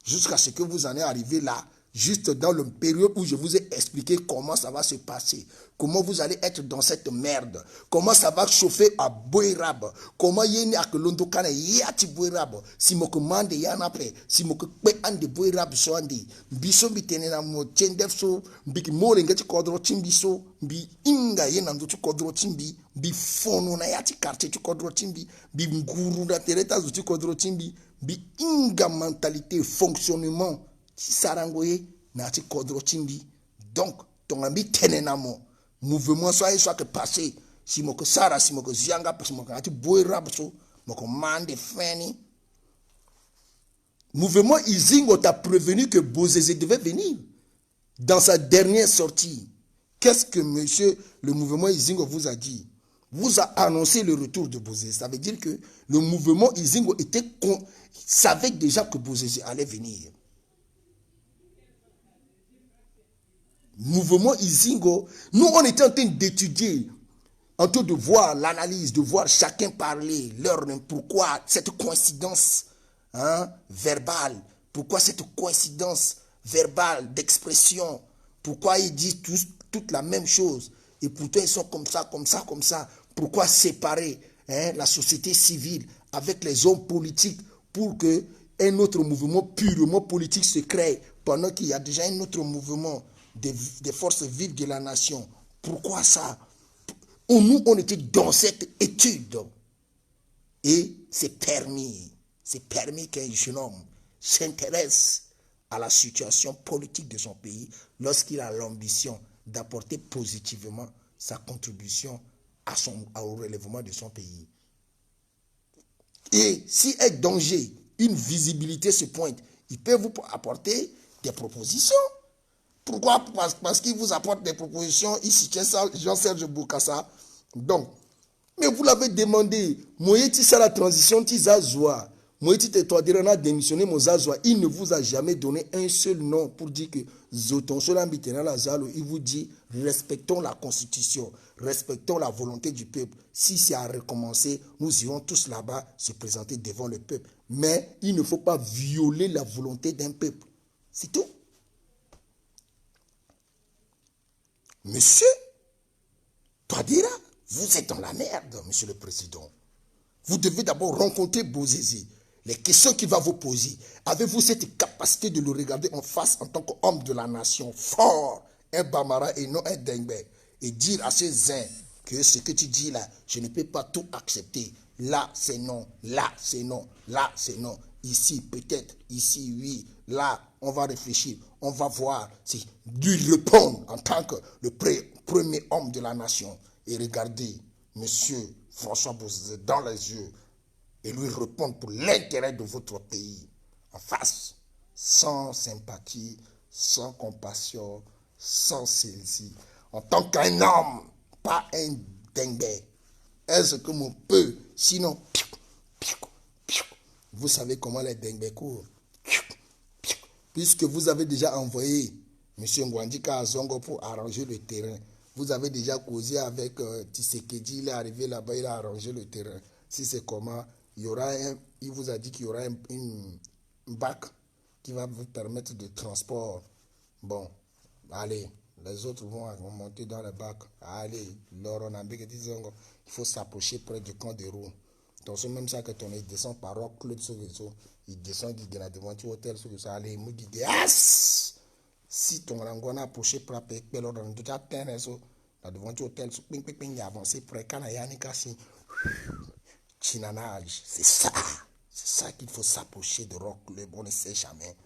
Jusqu'à ce que vous en ayez arrivé là, juste dans le période où je vous ai expliqué comment ça va se passer, comment vous allez être dans cette merde, comment ça va chauffer à Boirab, comment yéni ak londokane yati Boirab, si moko mande yanape, si moko pe ande Boirab so andi, biso bitene na mo tendef so, biki mole ngati kodro timbiso, bi inga yena ndo tu kodro timbi, bi fono na yati quartier tu kodro timbi, bi nguru na tereta zu tu kodro timbi, bi inga mentalité, fonctionnement, sarangoye nati kodro timbi. Donc ton ami tenenamo mouvement soit que passé si moko sara si moko zianga parce moko nati boy rabso moko mande feni. Mouvement Izingo t'a prévenu que Bozizé devait venir dans sa dernière sortie. Qu'est-ce que monsieur le mouvement Izingo vous a dit? Vous a annoncé le retour de Bozizé. Ça veut dire que le mouvement Izingo savait déjà que Bozizé allait venir. Mouvement Izingo, nous on était en train d'étudier, en train de voir l'analyse, de voir chacun parler, pourquoi cette coïncidence verbale, pourquoi cette coïncidence verbale d'expression, pourquoi ils disent tous toute la même chose, et pourtant ils sont comme ça, comme ça, comme ça, pourquoi séparer la société civile avec les hommes politiques pour que un autre mouvement purement politique se crée, pendant qu'il y a déjà un autre mouvement des forces vives de la nation. Pourquoi ça? Nous, on était dans cette étude. Et c'est permis qu'un jeune homme s'intéresse à la situation politique de son pays lorsqu'il a l'ambition d'apporter positivement sa contribution au relèvement de son pays. Et si un danger, une visibilité se pointe, il peut vous apporter des propositions. Pourquoi? Parce qu'il vous apporte des propositions, ici, Jean-Serge Bokassa. Donc, mais vous l'avez demandé, Moïti, c'est la transition, Tizazoua. Moïti, Touadéra a démissionné, Mozazoua. Il ne vous a jamais donné un seul nom pour dire que Zoton, il vous dit, respectons la constitution, respectons la volonté du peuple. Si c'est à recommencer, nous irons tous là-bas se présenter devant le peuple. Mais il ne faut pas violer la volonté d'un peuple. C'est tout. Monsieur Touadéra, vous êtes dans la merde, monsieur le président. Vous devez d'abord rencontrer Bozizé. les questions qu'il va vous poser, avez-vous cette capacité de le regarder en face en tant qu'homme de la nation, fort, un Bambara et non un Dengbe, et dire à ces zins que ce que tu dis là, je ne peux pas tout accepter. Là, c'est non, là, c'est non, là, c'est non. Ici, peut-être, ici, oui. Là, on va réfléchir, on va voir. Si lui répondre en tant que le premier homme de la nation. Et regardez, monsieur François Bozizé dans les yeux et lui répondre pour l'intérêt de votre pays en face, sans sympathie, sans compassion, sans celle-ci. En tant qu'un homme, pas un dengue. Est-ce que mon peu, sinon, vous savez comment les dengue courent. Puisque vous avez déjà envoyé M. Ngwandika à Zongo pour arranger le terrain. Vous avez déjà causé avec Tshisekedi, il est arrivé là-bas, il a arrangé le terrain. Si c'est comment, il vous a dit qu'il y aura une bac qui va vous permettre de transport. Bon, allez, les autres vont monter dans le bac. Allez, il faut s'approcher près du camp de Roux. Donc c'est même ça que ton descend par Rock Club sur le réseau. Il descend du devanture hôtel sur le réseau. Allez, il dit yes! Si ton rangon a approché pour appeler l'ordre de ta terre, la devanture hôtel, il a avancé près quand il y a un cassin. Chinanage, c'est ça. C'est ça qu'il faut s'approcher de Rock Club. On ne sait jamais.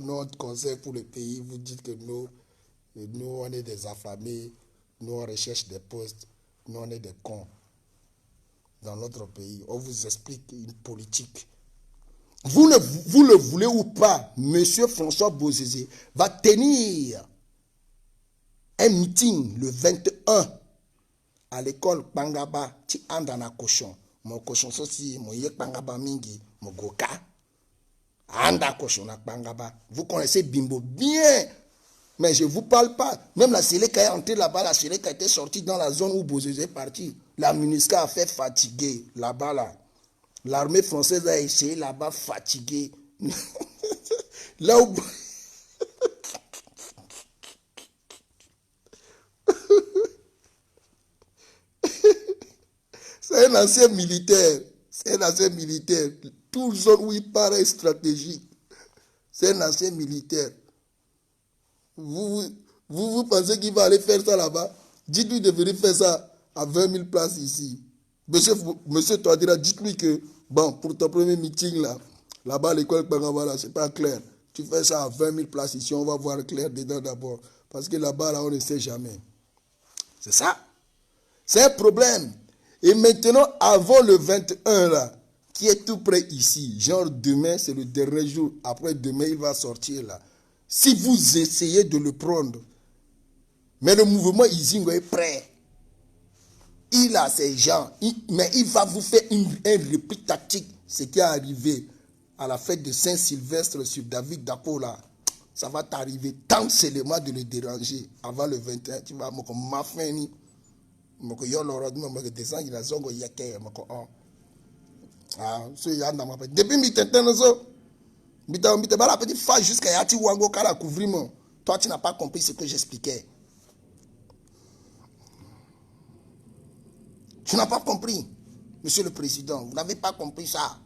Notre conseil pour le pays, vous dites que nous, on est des affamés, nous on recherche des postes, nous on est des cons dans notre pays. On vous explique une politique. Vous le voulez ou pas, M. François Bozizé va tenir un meeting le 21 à l'école Pangaba, qui andana cochon. Mon cochon, ceci, mon yek Pangaba mingi, mon goka. Anda cochon na Pangaba. Vous connaissez Bimbo bien. Mais je ne vous parle pas. Même la Séléka est entrée là-bas, la Séléka était sortie dans la zone où Bozizé est parti. La MINUSCA a fait fatiguer là-bas là. L'armée française a essayé là-bas fatiguée. Là où... C'est un ancien militaire. C'est un ancien militaire. Tout zone où il paraît stratégique. C'est un ancien militaire. Vous pensez qu'il va aller faire ça là-bas? Dites-lui de venir faire ça à 20 000 places ici. Monsieur Touadéra, dites-lui que, bon, pour ton premier meeting là-bas à l'école Pangaba, là, c'est pas clair. Tu fais ça à 20 000 places ici, on va voir clair dedans d'abord. Parce que là-bas, là, on ne sait jamais. C'est ça. C'est un problème. Et maintenant, avant le 21, là, qui est tout près ici, genre demain, c'est le dernier jour. Après demain, il va sortir là. Si vous essayez de le prendre, mais le mouvement Izingo est prêt. Il a ses gens, mais il va vous faire un réplique tactique. Ce qui est arrivé à la fête de Saint-Sylvestre sur David Dapo là, ça va t'arriver tant seulement de le déranger avant le 21. Tu vas me faire ni. Depuis la petite phase jusqu'à Yati Wango Kara couvriment. Toi, tu n'as pas compris ce que j'expliquais. Tu n'as pas compris, monsieur le président. Vous n'avez pas compris ça.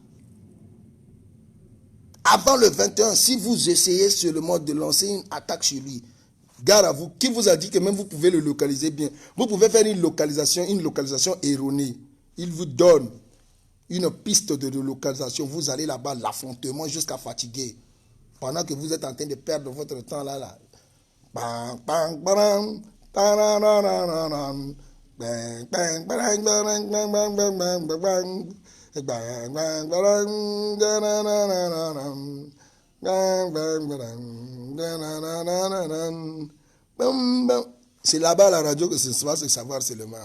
Avant le 21, si vous essayez seulement de lancer une attaque sur lui, gare à vous, qui vous a dit que même vous pouvez le localiser bien. Vous pouvez faire une localisation erronée. Il vous donne une piste de localisation. Vous allez là-bas, l'affrontement jusqu'à fatiguer. Pendant que vous êtes en train de perdre votre temps là. Bang, bang, bang, bang, bang, bang, bang, bang, bang, bang, bang, bang, bang, bang. C'est là-bas la radio que ce va se savoir seulement.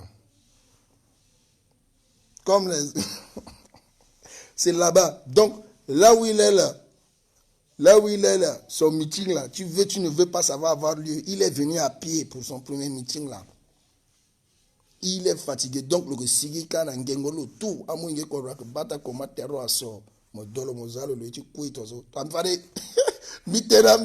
Comme les... C'est là-bas. Donc, là où il est là, son meeting là, tu ne veux pas, ça va avoir lieu. Il est venu à pied pour son premier meeting là. Il est fatigué. Donc, le Sigika Nangengolo, tout, à mon Yekorak, Bata Koma Terro Asso, Modolo Mozalo, le Tikuitozo. Mitterrand,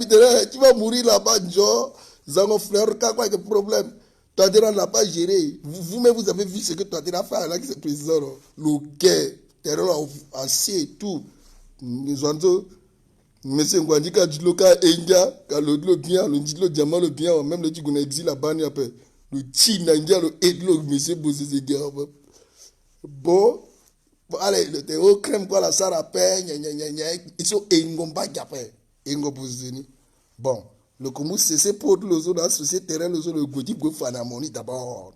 tu vas mourir là-bas, Joe. Zango frère, quoi que problème. Touadéra n'a pas géré. Vous-même, vous avez vu ce que Touadéra fait avec ce président. Le guet, terreur acier et tout. Les oiseaux, monsieur Ngwandika, dit le cas Enga, le bien, le dit le diamant, le bien, même le tigou exil la banne après. Le Tchinanga, le Edlo, monsieur Bozé Guerre. Bon, allez, le terreau crème quoi la sarapé, ils sont Engomba Gapé, Engo Bozéni. Bon, le Koumou, c'est pour le zoo dans la société terrain, le zoo, le Goti Fanamoni d'abord.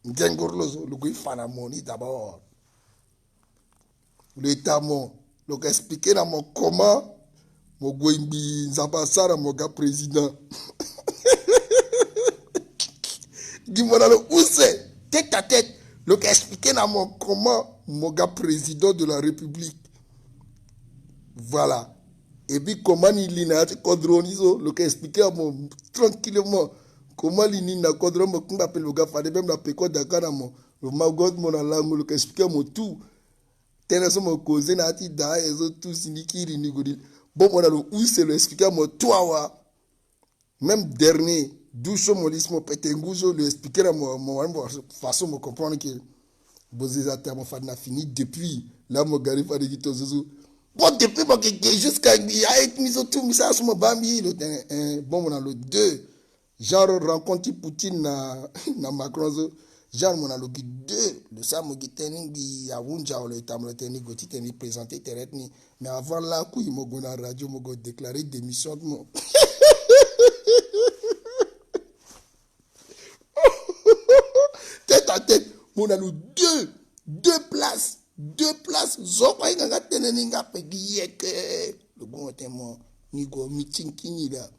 Ngengor le zoo, le Goti Fanamoni d'abord. Le Tamon, le expliqué dans mon comment, mon Gouimbi Nzapasara, mon gars président. Dis-moi dans le où c'est, tête à tête, le expliqué dans mon comment, mon gars président de la République. Voilà. Et puis comment il a codroniso, le expliqué à mon tranquillement. Comment il a codron, qu'on appelle le gars, fallait même la pécote d'accord, le magot, mon langue, le expliqué à mon tout. Tellement mon cousin a dit da et autres tous nikiri nigodil. Bon on a le où c'est le expliquer moi toi même dernier douche mon lismo petenguzo le expliquer à moi façon me comprendre que bosé à terme fait n'a fini depuis là mon gars fait des zozo. Bon depuis moi que jusqu'à il a été mis tout mis ça sur mon bambi le bon on a le 2 genre rencontre Poutine na Macron. Genre, mon alogi 2, le Samogi Teningi, Awunja, le Tamle Teningi, Goti Teningi, présenté Teretni. Mais avant là, il m'a dit la radio, m'a déclaré démission de moi. Tête à tête, mon alo 2 places, 2 places. Zokwa Inga Teninga, Pegiyeke. Le bon témoin, Nigo, meeting Kinida.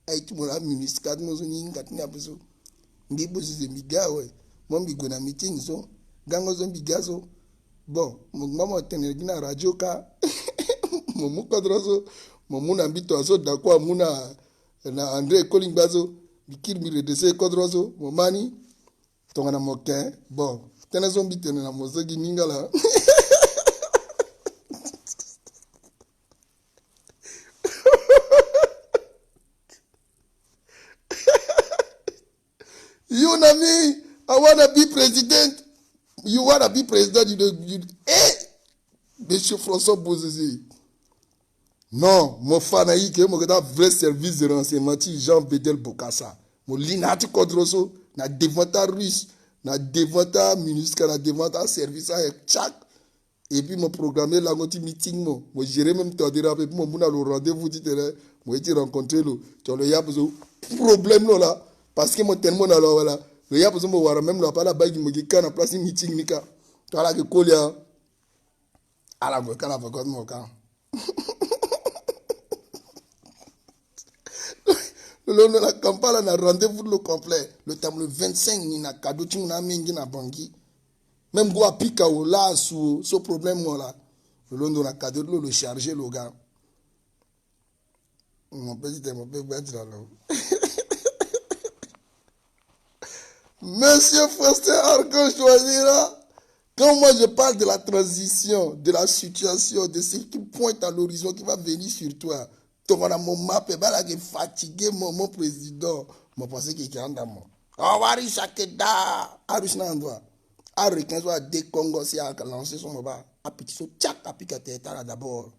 Aïe, mon ami, Miskat, mon Zoninga, Tinabuzo. Ndibo, c'est Miga, ouais. Mon bigo na meeting so gango zo bigazo bon mama tenir na radio ka momu kadroso momu na bito aso da kwa muna na André Kolingbazo bikir mi redese kadroso momani tonga na mokin bon tenazo bitene na mozogi ningala you na me I wanna be president. You wanna be president. Monsieur François Bozizé. Non, mon fanaï qui est mon vrai service de renseignement, Jean Bedel Bokassa. Mon linati kodroso, na devanta russe, na devanta minusca, na devanta service à chaque. Et puis mon programme là, mon meeting, moi gérer même toi dire avec moi, mon le rendez-vous dit moi été rencontrer le, tu as le y'a besoin problème là, parce que mon tellement là voilà. Le y'a besoin de voir même là pas la bague me qui na place meeting nika toi là que colia à la voix kana voix mon cas le la campagne na rendez-vous le complet le temps le 25 ni na cadeau tu na mingi na bangi même go apika ou là sous ce problème là le na cadeau le charger le gars mon petit être là. Monsieur Faustin Archange choisira. Quand moi je parle de la transition, de la situation, de ce qui pointe à l'horizon qui va venir sur toi, tu vas mon map et là que fatigué mon président, mon pensée qui est en dame. On va riche à Keda, à riche n'a endroit. À riche soit des Congo si à lancer son mobile, à petit saut tchak à piquer là d'abord.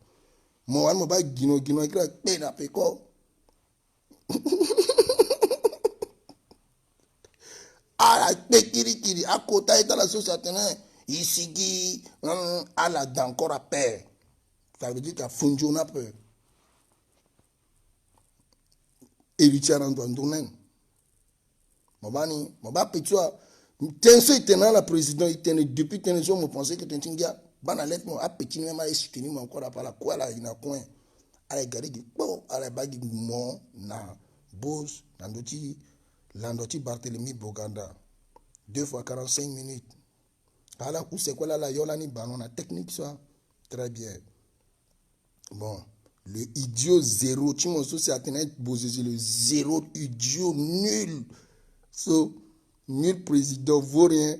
Mon mobile guino qui a peine à péco. À la pékiri, à côté de la société, ici, à la d'encore à paix. Ça veut dire qu'il y a fondu un peu. Héritier en domaine. Mon bani, mon bas petit, il tenait la présidente, il tenait depuis qu'il tenait, je pensais que tu étais un gars. Banalette, mon appétit, même à soutenir mon corps à la quoi là, il a coin. À la gare, bon, à la bague, mon, na, boss, Landoti Barthélemy Boganda. 2 fois 45 minutes. Alors, c'est quoi là, la yolani banon, la technique, ça. Très bien. Bon. Le idiot zéro. Tu m'as dit, c'est le zéro idiot nul. So, nul président vaut rien.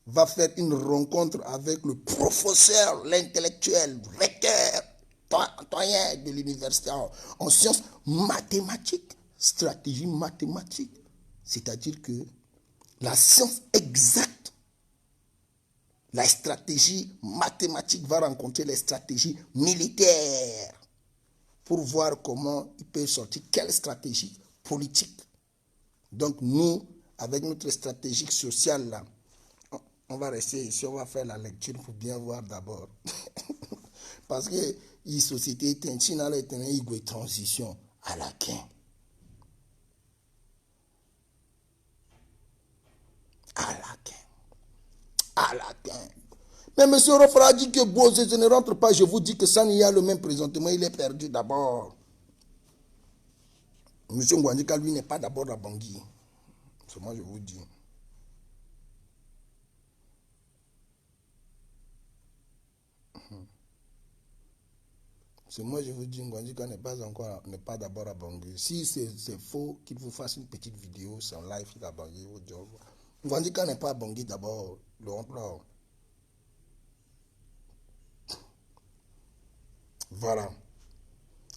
Va faire une rencontre avec le professeur, l'intellectuel, recteur, doyen de l'université en sciences mathématiques. stratégie mathématique. C'est-à-dire que la science exacte, la stratégie mathématique va rencontrer les stratégies militaires pour voir comment il peut sortir quelle stratégie politique. Donc nous, avec notre stratégie sociale là, on va rester ici, on va faire la lecture pour bien voir d'abord. Parce que la société est une transition à la fin. À la fin. Mais M. Rofra dit que Bozé ne rentre pas. Je vous dis que ça n'y a le même présentement. Il est perdu d'abord. M. Ngwandika, lui, n'est pas d'abord à Bangui. C'est moi, je vous dis. C'est moi, je vous dis, Ngwandika n'est pas d'abord à Bangui. Si c'est faux, qu'il vous fasse une petite vidéo sur live à Bangui. Ngwandika n'est pas à Bangui d'abord. Le emploi. Voilà.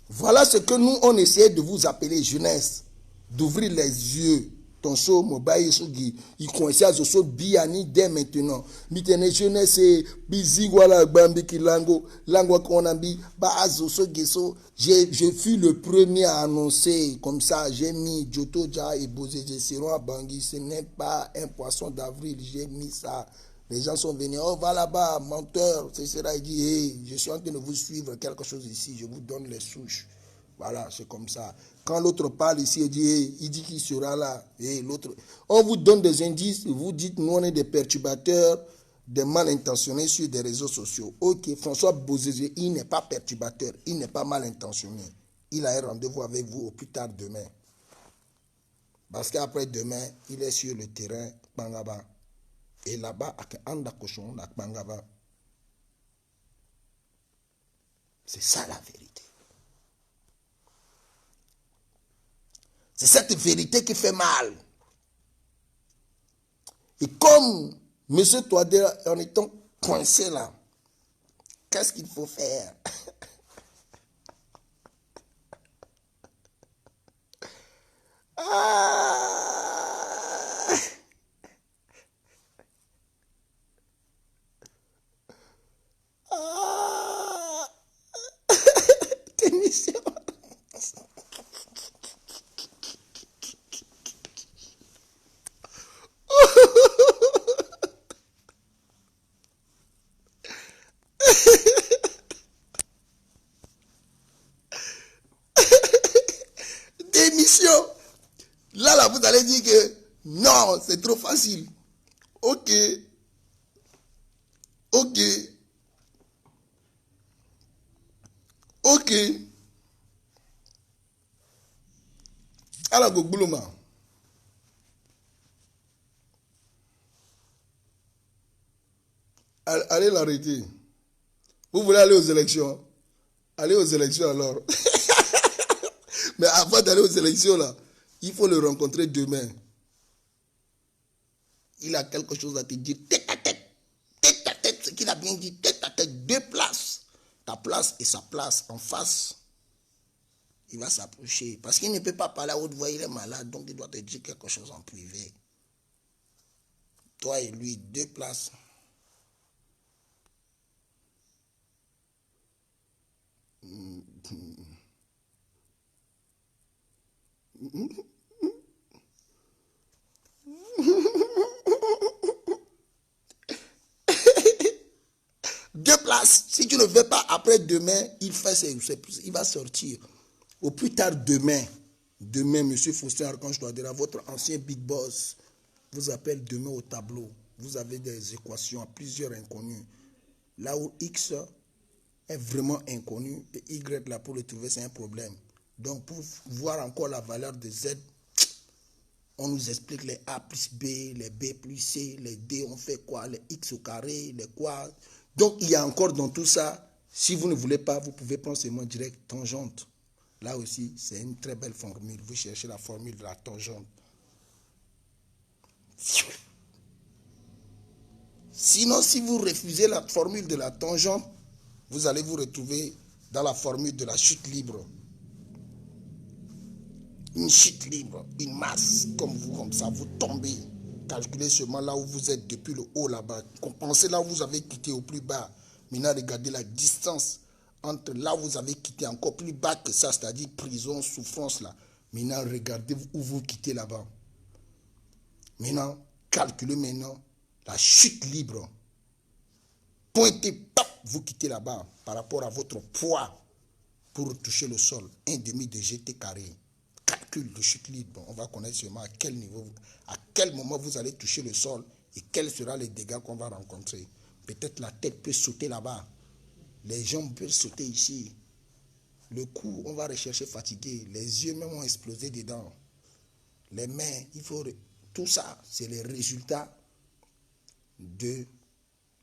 Voilà ce que nous, on essayait de vous appeler jeunesse. D'ouvrir les yeux. Ton show, mobile, il coinçait à ce biani dès maintenant. Mitene jeunesse, bizi, voilà, bambi ki lango qu'on a mis, je fus le premier à annoncer, comme ça, j'ai mis Joto Dja et Bozé seront à Bangui. Ce n'est pas un poisson d'avril, j'ai mis ça. Les gens sont venus, oh, va là-bas, menteur, c'est là, il dit, hey, je suis en train de vous suivre quelque chose ici, je vous donne les souches. Voilà, c'est comme ça. Quand l'autre parle ici, il dit, hey, il dit qu'il sera là. Hey, l'autre, on vous donne des indices, vous dites, nous on est des perturbateurs, des mal intentionnés sur des réseaux sociaux. Ok, François Bozé, il n'est pas perturbateur, il n'est pas mal intentionné. Il a un rendez-vous avec vous au plus tard demain. Parce qu'après demain, il est sur le terrain Bangaba. Et là-bas, c'est ça la vérité. C'est cette vérité qui fait mal. Et comme M. Touadéra, en étant coincé là, qu'est-ce qu'il faut faire? Démission. Démission. Là, vous allez dire que non, c'est trop facile. Ok. Ok. Ok. Alors, Gogbouloma. Allez l'arrêter. Vous voulez aller aux élections? Allez aux élections alors. Mais avant d'aller aux élections, là, il faut le rencontrer demain. Il a quelque chose à te dire. Tête à tête. Tête à tête, ce qu'il a bien dit. Tête à tête, deux places. Ta place et sa place en face. Il va s'approcher. Parce qu'il ne peut pas parler à haute voix, il est malade. Donc il doit te dire quelque chose en privé. Toi et lui, deux places. Deux places. Si tu ne veux pas, après demain, il va sortir. Au plus tard demain, M. Faustin Archange Touadéra, votre ancien big boss, vous appelle demain au tableau. Vous avez des équations à plusieurs inconnus. Là où X est vraiment inconnu, et Y là pour le trouver, c'est un problème. Donc pour voir encore la valeur de Z, on nous explique les A plus B, les B plus C, les D, on fait quoi, les X au carré, les quoi. Donc il y a encore dans tout ça, si vous ne voulez pas, vous pouvez prendre seulement direct tangente. Là aussi, c'est une très belle formule. Vous cherchez la formule de la tangente. Sinon, si vous refusez la formule de la tangente, vous allez vous retrouver dans la formule de la chute libre. Une chute libre, une masse comme vous, comme ça, vous tombez. Calculez seulement là où vous êtes depuis le haut là-bas. Pensez là où vous avez quitté au plus bas. Maintenant, regardez la distance entre là où vous avez quitté, encore plus bas que ça, c'est-à-dire prison, souffrance là. Maintenant, regardez où vous quittez là-bas. Maintenant, calculez maintenant la chute libre. Pointez, pap, vous quittez là-bas par rapport à votre poids pour toucher le sol. 1,5 de GT carré. Calcul de chute libre. On va connaître seulement à quel niveau, à quel moment vous allez toucher le sol et quels seront les dégâts qu'on va rencontrer. Peut-être la tête peut sauter là-bas. Les jambes peuvent sauter ici. Le cou, on va rechercher fatigué. Les yeux même ont explosé dedans. Les mains, il faut... Tout ça, c'est les résultats de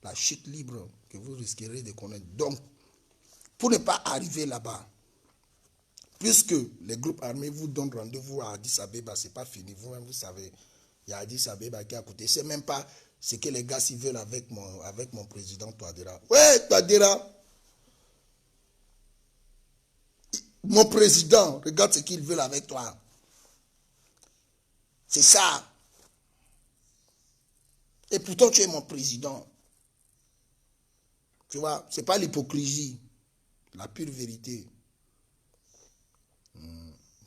la chute libre que vous risquerez de connaître. Donc, pour ne pas arriver là-bas, puisque les groupes armés vous donnent rendez-vous à Addis Abeba, ce n'est pas fini. Vous-même, vous savez, il y a Addis Abeba qui est à côté. Ce n'est même pas ce que les gars s'y veulent avec mon président Touadéra. Ouais, Touadéra. Mon président, regarde ce qu'ils veulent avec toi. C'est ça. Et pourtant, tu es mon président. Tu vois, ce n'est pas l'hypocrisie. La pure vérité.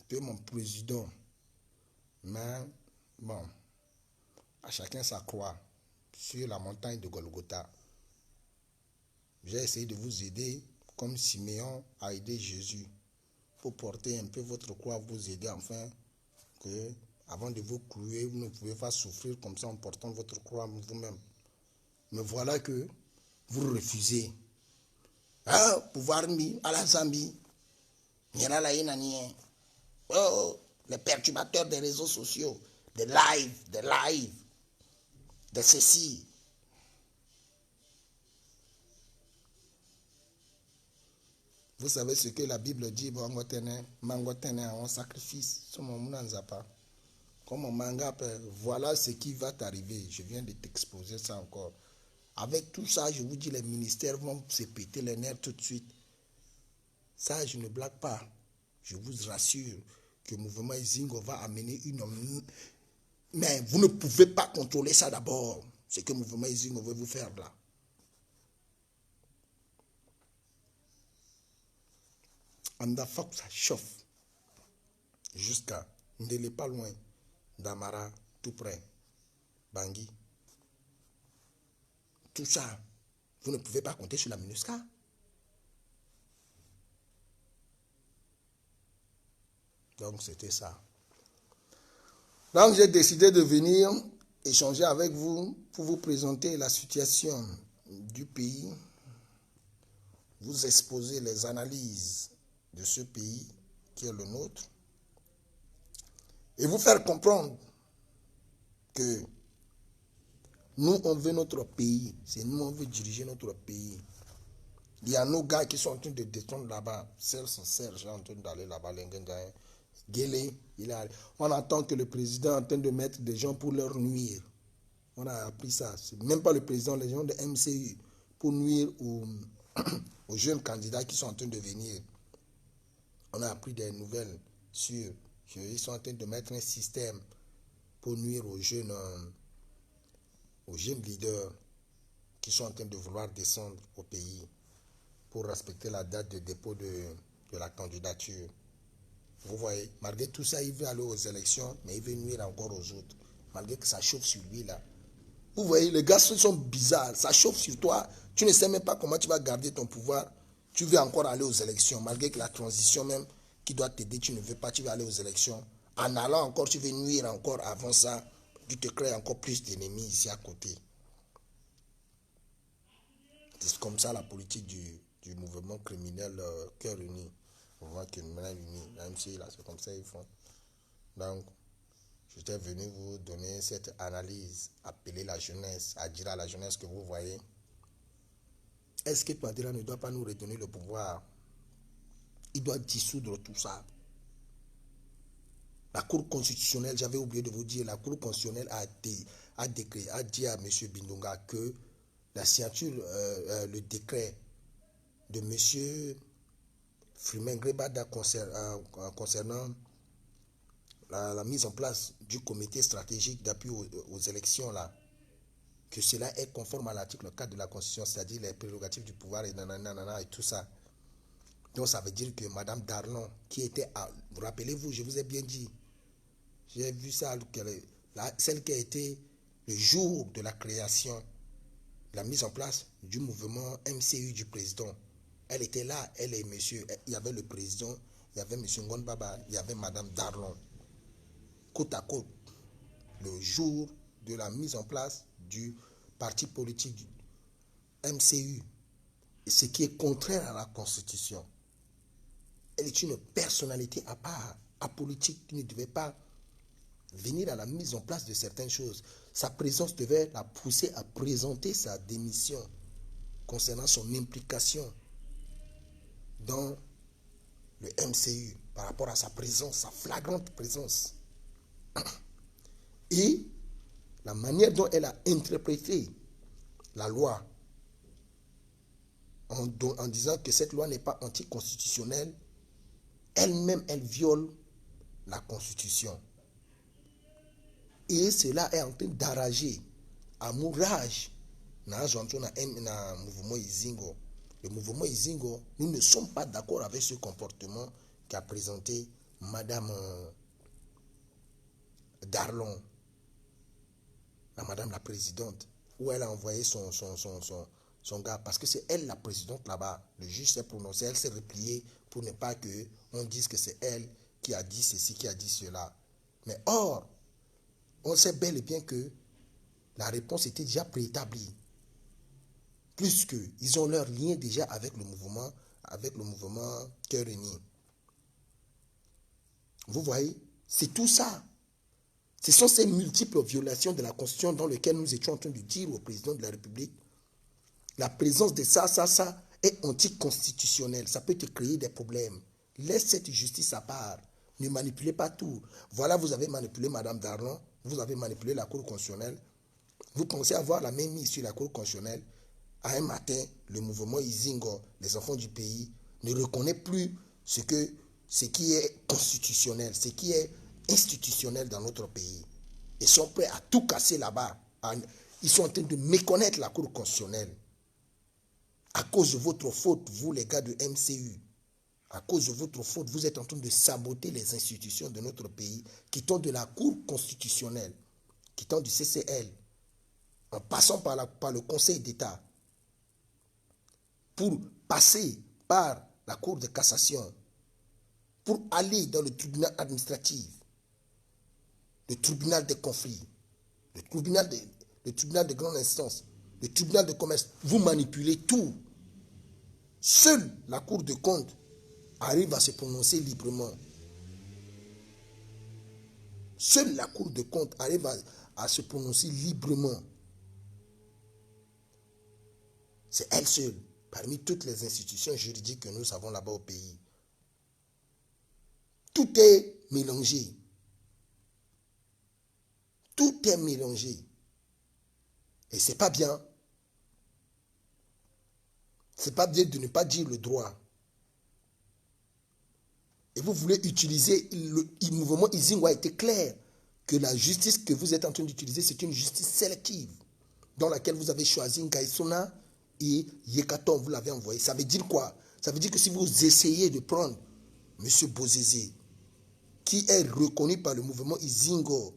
Tu es mon président. Mais, bon, à chacun sa croix. Sur la montagne de Golgotha. J'ai essayé de vous aider comme Siméon a aidé Jésus. Pour porter un peu votre croix, vous aider enfin que, avant de vous clouer, vous ne pouvez pas souffrir comme ça en portant votre croix vous-même. Mais voilà que vous refusez. Ah, pouvoir mis à la Zambie. Oh, les perturbateurs des réseaux sociaux, des lives, de ceci. Vous savez ce que la Bible dit, un sacrifice, comme un manga, voilà ce qui va t'arriver. Je viens de t'exposer ça encore. Avec tout ça, je vous dis, les ministères vont se péter les nerfs tout de suite. Ça, je ne blague pas. Je vous rassure que le mouvement Izingo va amener une... Mais vous ne pouvez pas contrôler ça d'abord. Ce que le mouvement Izingo veut vous faire là. Andafak, ça chauffe. Jusqu'à Ndele, pas loin. Damara, tout près. Bangui. Tout ça, vous ne pouvez pas compter sur la MINUSCA. Donc, c'était ça. Donc, j'ai décidé de venir échanger avec vous pour vous présenter la situation du pays, vous exposer les analyses de ce pays qui est le nôtre et vous faire comprendre que nous, on veut notre pays. C'est nous, on veut diriger notre pays. Il y a nos gars qui sont en train de détendre là-bas. Serge est en train d'aller là-bas. Guélé, on attend que le président est en train de mettre des gens pour leur nuire. On a appris ça. C'est même pas le président, les gens de MCU pour nuire aux jeunes candidats qui sont en train de venir. On a appris des nouvelles sur... Ils sont en train de mettre un système pour nuire aux jeunes leaders qui sont en train de vouloir descendre au pays pour respecter la date de dépôt de la candidature. Vous voyez, malgré tout ça, il veut aller aux élections, mais il veut nuire encore aux autres. Malgré que ça chauffe sur lui là. Vous voyez, les gars sont bizarres. Ça chauffe sur toi. Tu ne sais même pas comment tu vas garder ton pouvoir. Tu veux encore aller aux élections. Malgré que la transition même qui doit t'aider, tu ne veux pas, tu veux aller aux élections. En allant encore, tu veux nuire encore avant ça. Tu te crées encore plus d'ennemis ici à côté. C'est comme ça la politique du mouvement criminel Cœur Uni. Mouvement criminel uni. Même si là, c'est comme ça ils font. Donc, j'étais venu vous donner cette analyse, appeler la jeunesse, à dire à la jeunesse que vous voyez. Est-ce que Touadéra ne doit pas nous redonner le pouvoir? Il doit dissoudre tout ça. La Cour constitutionnelle, j'avais oublié de vous dire, la Cour constitutionnelle a dit à M. Bindunga que la signature, le décret de M. Freeman Grebada concernant la mise en place du comité stratégique d'appui aux élections, là, que cela est conforme à l'article 4 de la Constitution, c'est-à-dire les prérogatives du pouvoir et nanana et tout ça. Donc ça veut dire que Madame Darlon, qui était à... Rappelez-vous, je vous ai bien dit, j'ai vu ça, celle qui a été le jour de la création, la mise en place du mouvement MCU du président. Elle était là, elle et monsieur, il y avait le président, il y avait monsieur Ngonbaba, il y avait Madame Darlon. Côte à côte, le jour de la mise en place du parti politique MCU, ce qui est contraire à la Constitution. Elle est une personnalité à part, apolitique, qui ne devait pas venir à la mise en place de certaines choses. Sa présence devait la pousser à présenter sa démission concernant son implication dans le MCU par rapport à sa présence, sa flagrante présence. Et la manière dont elle a interprété la loi en disant que cette loi n'est pas anticonstitutionnelle, elle-même, elle viole la Constitution. Et cela est en train d'arrager à mourage dans le mouvement Izingo. Le mouvement Izingo, nous ne sommes pas d'accord avec ce comportement qu'a présenté Madame Darlon, Madame la présidente, où elle a envoyé son gars, parce que c'est elle la présidente là-bas. Le juge s'est prononcé, elle s'est repliée pour ne pas qu'on dise que c'est elle qui a dit ceci, qui a dit cela. Mais or, on sait bel et bien que la réponse était déjà préétablie. Puisqu'ils ont leur lien déjà avec le mouvement Cœur Uni. Vous voyez, c'est tout ça. Ce sont ces multiples violations de la Constitution dans lesquelles nous étions en train de dire au président de la République, la présence de ça est anticonstitutionnel. Ça peut te créer des problèmes. Laisse cette justice à part. Ne manipulez pas tout. Voilà, vous avez manipulé Mme Darlon, vous avez manipulé la Cour constitutionnelle. Vous pensez avoir la même mise sur la Cour constitutionnelle. À un matin, le mouvement Izingo, les enfants du pays, ne reconnaît plus ce qui est constitutionnel, ce qui est institutionnel dans notre pays. Ils sont prêts à tout casser là-bas. Ils sont en train de méconnaître la Cour constitutionnelle. À cause de votre faute, vous les gars de MCU, à cause de votre faute, vous êtes en train de saboter les institutions de notre pays, quittant de la Cour constitutionnelle, quittant du CCL, en passant par le Conseil d'État, pour passer par la Cour de cassation, pour aller dans le tribunal administratif, le tribunal des conflits, le tribunal de grande instance, le tribunal de commerce. Vous manipulez tout. Seule la Cour de compte arrive à se prononcer librement. Seule la Cour de compte arrive à se prononcer librement. C'est elle seule, parmi toutes les institutions juridiques que nous avons là-bas au pays. Tout est mélangé. Tout est mélangé. Et c'est pas bien. C'est pas bien de ne pas dire le droit. Et vous voulez utiliser le mouvement Izingo a été clair que la justice que vous êtes en train d'utiliser, c'est une justice sélective dans laquelle vous avez choisi Ngaïsona et Yekaton, vous l'avez envoyé. Ça veut dire quoi? Ça veut dire que si vous essayez de prendre M. Bozizé, qui est reconnu par le mouvement Izingo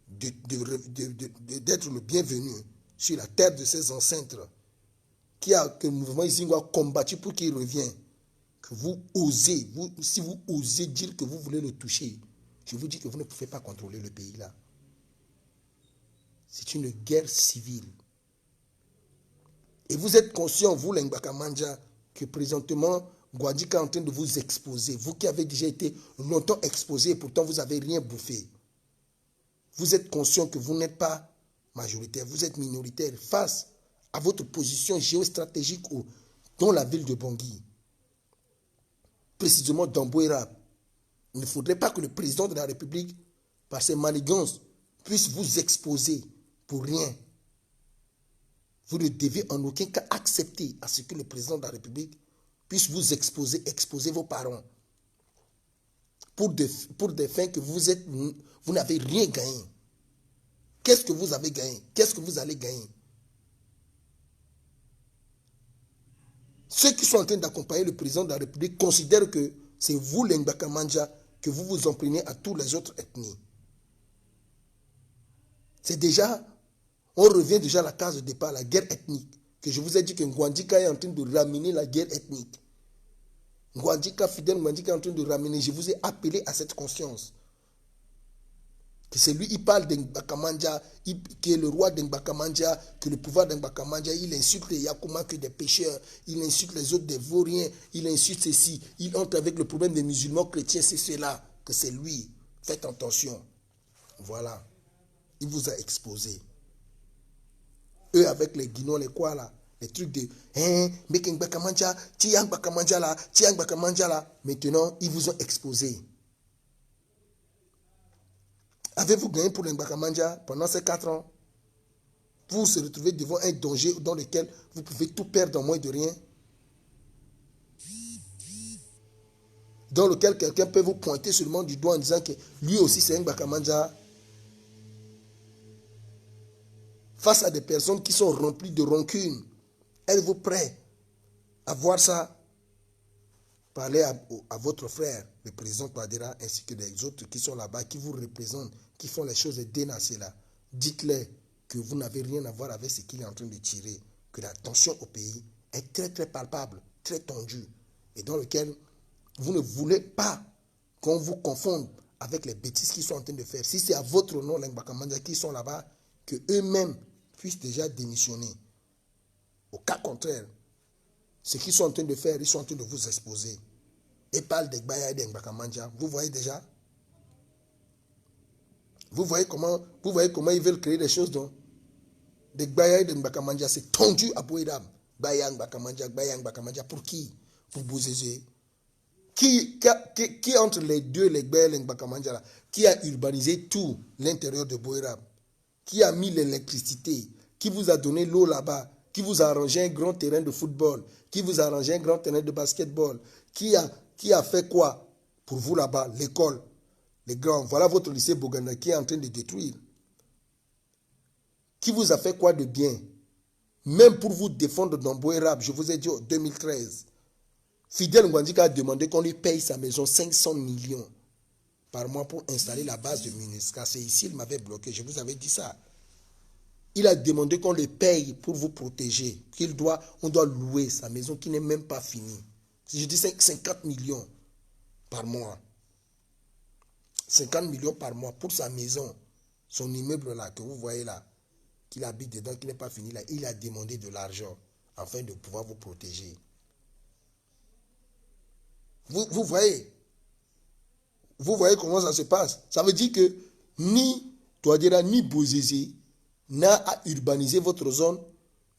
d'être le bienvenu sur la terre de ses ancêtres, que le mouvement Izingo a combattu pour qu'il revienne, que vous osez, si vous osez dire que vous voulez le toucher, je vous dis que vous ne pouvez pas contrôler le pays là. C'est une guerre civile. Et vous êtes conscient, vous, l'Ngbaka Manja, que présentement, Gwadika est en train de vous exposer. Vous qui avez déjà été longtemps exposé, pourtant vous n'avez rien bouffé. Vous êtes conscient que vous n'êtes pas majoritaire, vous êtes minoritaire face à votre position géostratégique dans la ville de Bangui. Précisément dans Bouérab. Il ne faudrait pas que le président de la République, par ses manigances, puisse vous exposer pour rien. Vous ne devez en aucun cas accepter à ce que le président de la République puisse vous exposer vos parents. pour des fins que vous n'avez rien gagné. Qu'est-ce que vous avez gagné? Qu'est-ce que vous allez gagner? Ceux qui sont en train d'accompagner le président de la République considèrent que c'est vous, les Ngbakamandja, que vous vous en prenez à toutes les autres ethnies. C'est déjà, on revient déjà à la case de départ, la guerre ethnique. Que je vous ai dit que Ngwandika est en train de ramener la guerre ethnique. Ngwandika, Fidèle Ngwandika est en train de ramener. Je vous ai appelé à cette conscience. Que c'est lui, il parle d'Ngbakamandja, qui est le roi d'Ngbakamandja, que le pouvoir d'Ngbakamandja, il insulte les Yakuma que des pécheurs, il insulte les autres des vauriens, il insulte ceci, il entre avec le problème des musulmans chrétiens, c'est cela, que c'est lui. Faites attention. Voilà. Il vous a exposé. Eux avec les guignons, les quoi là, les trucs de mais Ngbakamandja, Tiang Ngbakamandja là, Tiang Ngbakamandja là. Maintenant, ils vous ont exposé. Avez-vous gagné pour les Ngbakamandja pendant ces 4 ans? Vous vous retrouvez devant un danger dans lequel vous pouvez tout perdre en moins de rien. Dans lequel quelqu'un peut vous pointer seulement du doigt en disant que lui aussi c'est un Ngbakamandja. Face à des personnes qui sont remplies de rancune, êtes-vous prêt à voir ça? Parlez à votre frère, le président Touadéra, ainsi que les autres qui sont là-bas, qui vous représentent, qui font les choses dénacées là. Dites-leur que vous n'avez rien à voir avec ce qu'il est en train de tirer, que la tension au pays est très très palpable, très tendue, et dans lequel vous ne voulez pas qu'on vous confonde avec les bêtises qu'ils sont en train de faire. Si c'est à votre nom, les Ngbakamandja qui sont là-bas, que eux-mêmes puissent déjà démissionner. Au cas contraire, ce qu'ils sont en train de faire, ils sont en train de vous exposer. Et parlent des Gbaya et des Ngbakamandja. Vous voyez déjà? Vous voyez comment ils veulent créer des choses, donc? Des Gbaya et des Ngbakamandja, c'est tendu à Bouédam. Gbaya, Ngbakamandja. Pour qui? Pour Bouzézé. Qui entre les deux, les Gbaya et les Ngbakamandja, là, qui a urbanisé tout l'intérieur de Bouédam? Qui a mis l'électricité? Qui vous a donné l'eau là-bas? Qui vous a arrangé un grand terrain de football? Qui vous a arrangé un grand terrain de basketball? Qui a fait quoi pour vous là-bas? L'école, les grands. Voilà votre lycée Boganda qui est en train de détruire. Qui vous a fait quoi de bien? Même pour vous défendre dans Bouérab, je vous ai dit en 2013, Fidèle Ngwandika a demandé qu'on lui paye sa maison 500 millions par mois pour installer la base de MINUSCA. C'est ici il m'avait bloqué, je vous avais dit ça. Il a demandé qu'on le paye pour vous protéger, on doit louer sa maison qui n'est même pas finie. Si je dis 50 millions par mois, 50 millions par mois pour sa maison, son immeuble là, que vous voyez là, qu'il habite dedans, qui n'est pas fini là, il a demandé de l'argent afin de pouvoir vous protéger. Vous voyez comment ça se passe. Ça veut dire que ni Touadéra ni Bouzézé n'a à urbaniser votre zone,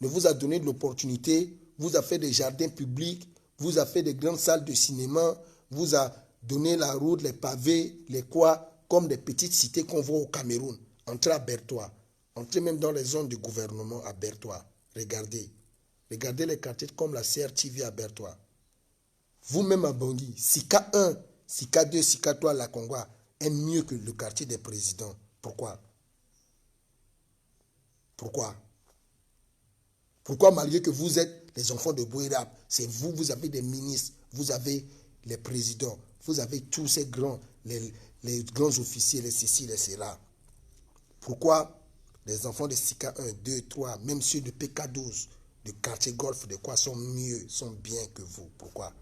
ne vous a donné de l'opportunité, vous a fait des jardins publics, vous a fait des grandes salles de cinéma, vous a donné la route, les pavés, les quoi, comme des petites cités qu'on voit au Cameroun. Entrez à Bertois, entrez même dans les zones de gouvernement à Bertois. Regardez les quartiers comme la CRTV à Bertois. Vous-même à Bangui, Sika 1, Sika 2, Sika 3, la Congois est mieux que le quartier des présidents. Pourquoi? Pourquoi malgré que vous êtes les enfants de Bouérab, c'est vous avez des ministres, vous avez les présidents, vous avez tous ces grands, les grands officiers, les ceci, les cela. Pourquoi les enfants de Sika 1, 2, 3, même ceux de PK12, de quartier golf, de quoi sont mieux, sont bien que vous? Pourquoi?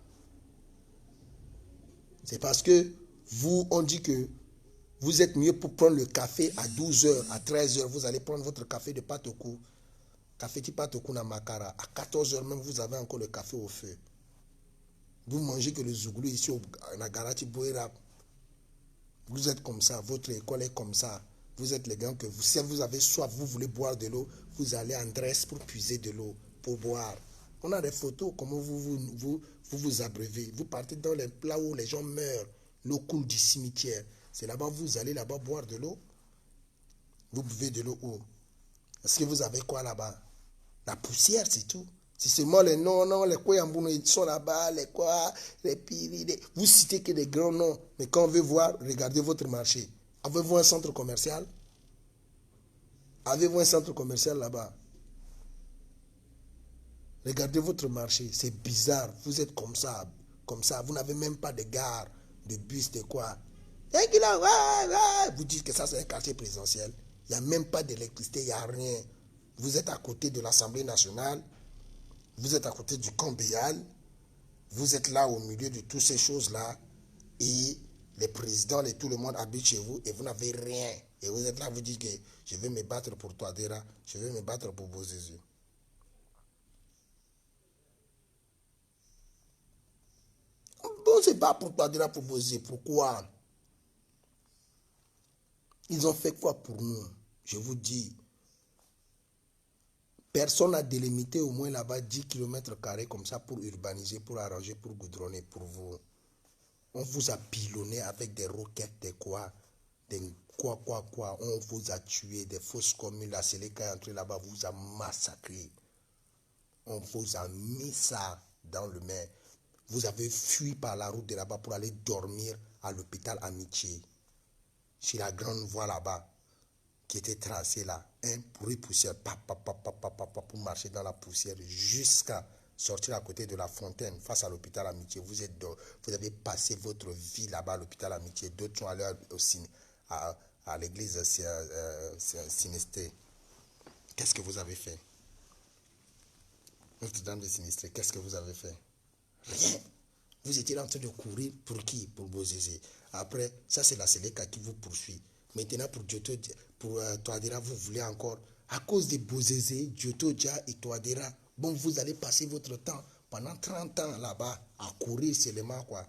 C'est parce que vous, on dit que vous êtes mieux pour prendre le café à 12h, à 13h. Vous allez prendre votre café de Patokou. Café de Patokou na Makara. À 14h même, vous avez encore le café au feu. Vous mangez que le zouglou ici au Nagarati Bouérab. Vous êtes comme ça. Votre école est comme ça. Vous êtes les gars que si vous avez soif, vous voulez boire de l'eau, vous allez en Dresse pour puiser de l'eau, pour boire. On a des photos, comment vous abreuvez. Vous partez dans les plats où les gens meurent. L'eau coule du cimetière. C'est là-bas, vous allez là-bas boire de l'eau. Vous buvez de l'eau où? Est-ce que vous avez quoi là-bas? La poussière, c'est tout. C'est seulement les noms, non, les Koyambouno, ils sont là-bas, les quoi, les Piri, vous citez que des grands noms. Mais quand on veut voir, regardez votre marché. Avez-vous un centre commercial? Avez-vous un centre commercial là-bas? Regardez votre marché, c'est bizarre. Vous êtes comme ça. Vous n'avez même pas de gare, de bus, de quoi. Vous dites que ça, c'est un quartier présidentiel. Il n'y a même pas d'électricité, il n'y a rien. Vous êtes à côté de l'Assemblée nationale. Vous êtes à côté du camp Béal. Vous êtes là au milieu de toutes ces choses-là. Et les présidents et tout le monde habite chez vous et vous n'avez rien. Et vous êtes là, vous dites que je vais me battre pour Touadéra, je vais me battre pour Bozézé. On se bat pour Touadéra, pour Bozézé. Pourquoi? Ils ont fait quoi pour nous? Je vous dis. Personne n'a délimité au moins là-bas 10 km² comme ça pour urbaniser, pour arranger, pour goudronner pour vous. On vous a pilonné avec des roquettes, des quoi, des quoi. On vous a tué, des fausses communes. La Séléka est entrée là-bas, vous a massacré. On vous a mis ça dans le mer. Vous avez fui par la route de là-bas pour aller dormir à l'hôpital Amitié. Sur la grande voie là-bas, qui était tracée là. Un bruit poussière, pour marcher dans la poussière jusqu'à sortir à côté de la fontaine, face à l'hôpital Amitié. Vous avez passé votre vie là-bas à l'hôpital Amitié. D'autres sont allés à l'église Sinistrée. Qu'est-ce que vous avez fait? Notre-Dame de Sinistrée, qu'est-ce que vous avez fait? Rien. Vous étiez là en train de courir pour qui? Pour Bozézé. Après, ça c'est la Séléka qui vous poursuit. Maintenant pour Djoto, pour Touadéra, vous voulez encore, à cause de Bozézé, Djoto, Dja et Touadéra, bon, vous allez passer votre temps pendant 30 ans là-bas à courir seulement quoi.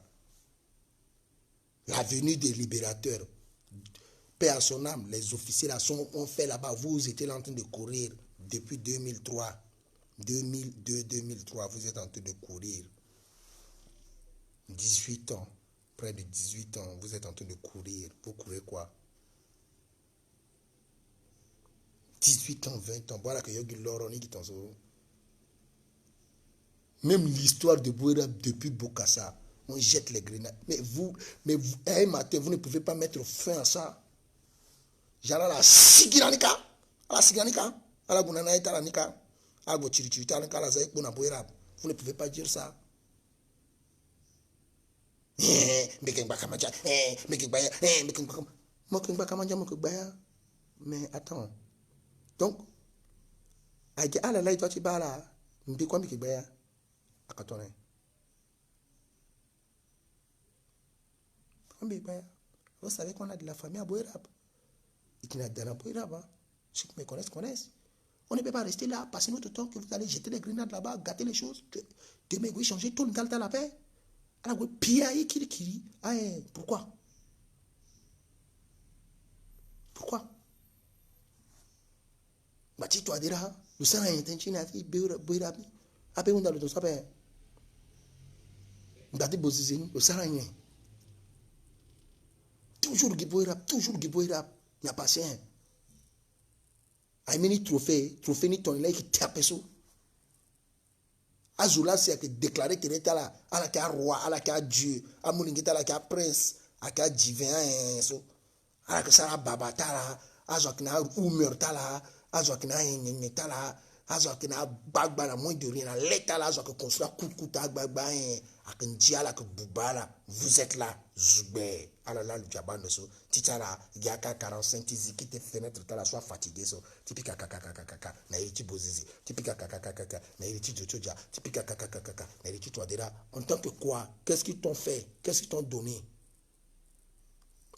La venue des libérateurs, paix à son âme, les officiers là ont fait là-bas, vous étiez là en train de courir depuis 2003, 2002-2003, vous êtes en train de courir. 18 ans, près de 18 ans, vous êtes en train de courir. Vous courez quoi? 18 ans, 20 ans. Voilà que Yogi Loroni qui t'en sort. Même l'histoire de Bouéra depuis Bokassa, on jette les grenades. Mais vous, un matin, vous ne pouvez pas mettre fin à ça. Jala la sigiranika, à la sigiranika, à la gunana et à la nika, à la chirichita, à la zaïk, à Bouéra. Vous ne pouvez pas dire ça. Mais attends. Donc, vous savez qu'on a de la famille à Bouérab. Et qui n'a pas à Bouérab. Ceux qui me connaissent. On ne peut pas rester là, passer notre temps que vous allez jeter les grenades là-bas, gâter les choses. Demain, vous changer tout le temps dans la paix. Alors, vous pillez kiri. Pourquoi? Pourquoi? Bati Touadéra, le sang est intentionné à Bouérab. Après, on a le dos à paix. Bati Bozézé, le sang est. Toujours Bouérab. Il n'y a pas ça. Aïmeni trophée ni ton là qui tape ça. Azula c'est que déclarer qu'il était là, à la cas roi, à la cas Dieu, à Moulingita la cas prince, à la cas divin, so, à la cas ça babatala, à Joaquina Umertala, à Joaquina Netala, à Joaquina Bagba la moins de rien, l'état là, Joaquin construit Kouta Bagba, à Kendia la Boubala, vous êtes là, Zoubé. Alors là, le diable ne so, titala, yaka 45 tiziki tes fenêtres, t'as la soit fatigué, so, typique kakakakakaka, naïti Bozézé, typique kakakakaka, naïti Djotoja, typique kakakakaka, naïti Touadéra. En tant que quoi? Qu'est-ce qu'ils t'ont fait? Qu'est-ce qu'ils t'ont donné?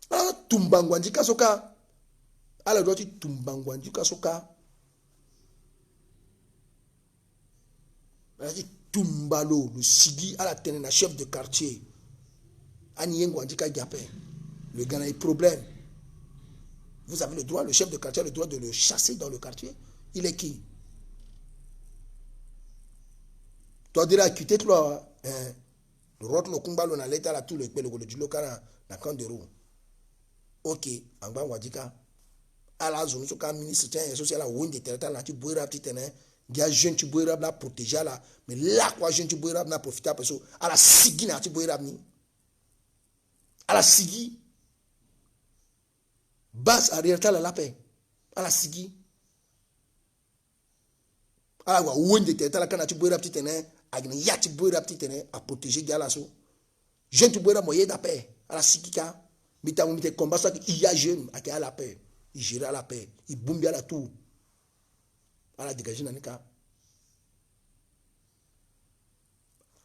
Ah, Tumbangwandjika soka. Alors, doit-il Tumbangwandjika soka? Alors, Tumbalo, le Sigi, à la tête, chef de quartier. Le Ghana a problème. Vous avez le droit, le chef de quartier a le droit de le chasser dans le quartier. Il est qui? Toi, dire à quitter toi. Le rot no kumbalo na leta la tout le pelo du local na Kandero. Ok, Angba Wadika. À la zone, ce cas ministre social, la wing de terre, la tu boire à petit terrain. Il y a jeune qui boit là protéger là. Mais là, quoi, jeune qui boit là profiter après ça. À la sigi, na, tu bois ni. À la sigi. Base arrière, t'as la paix. À la sigi. À la ouin de tête, à la canne, tu bois la petite année. À la ya, tu bois la petite année. À protéger, gars là, so. Jeune, tu bois la moyenne de paix. À la sigi, car. Mais t'as mis tes combats, ça, il y a jeune, à la paix. Il gère à la paix. Il boum bien la tour. À la dégager, nanika.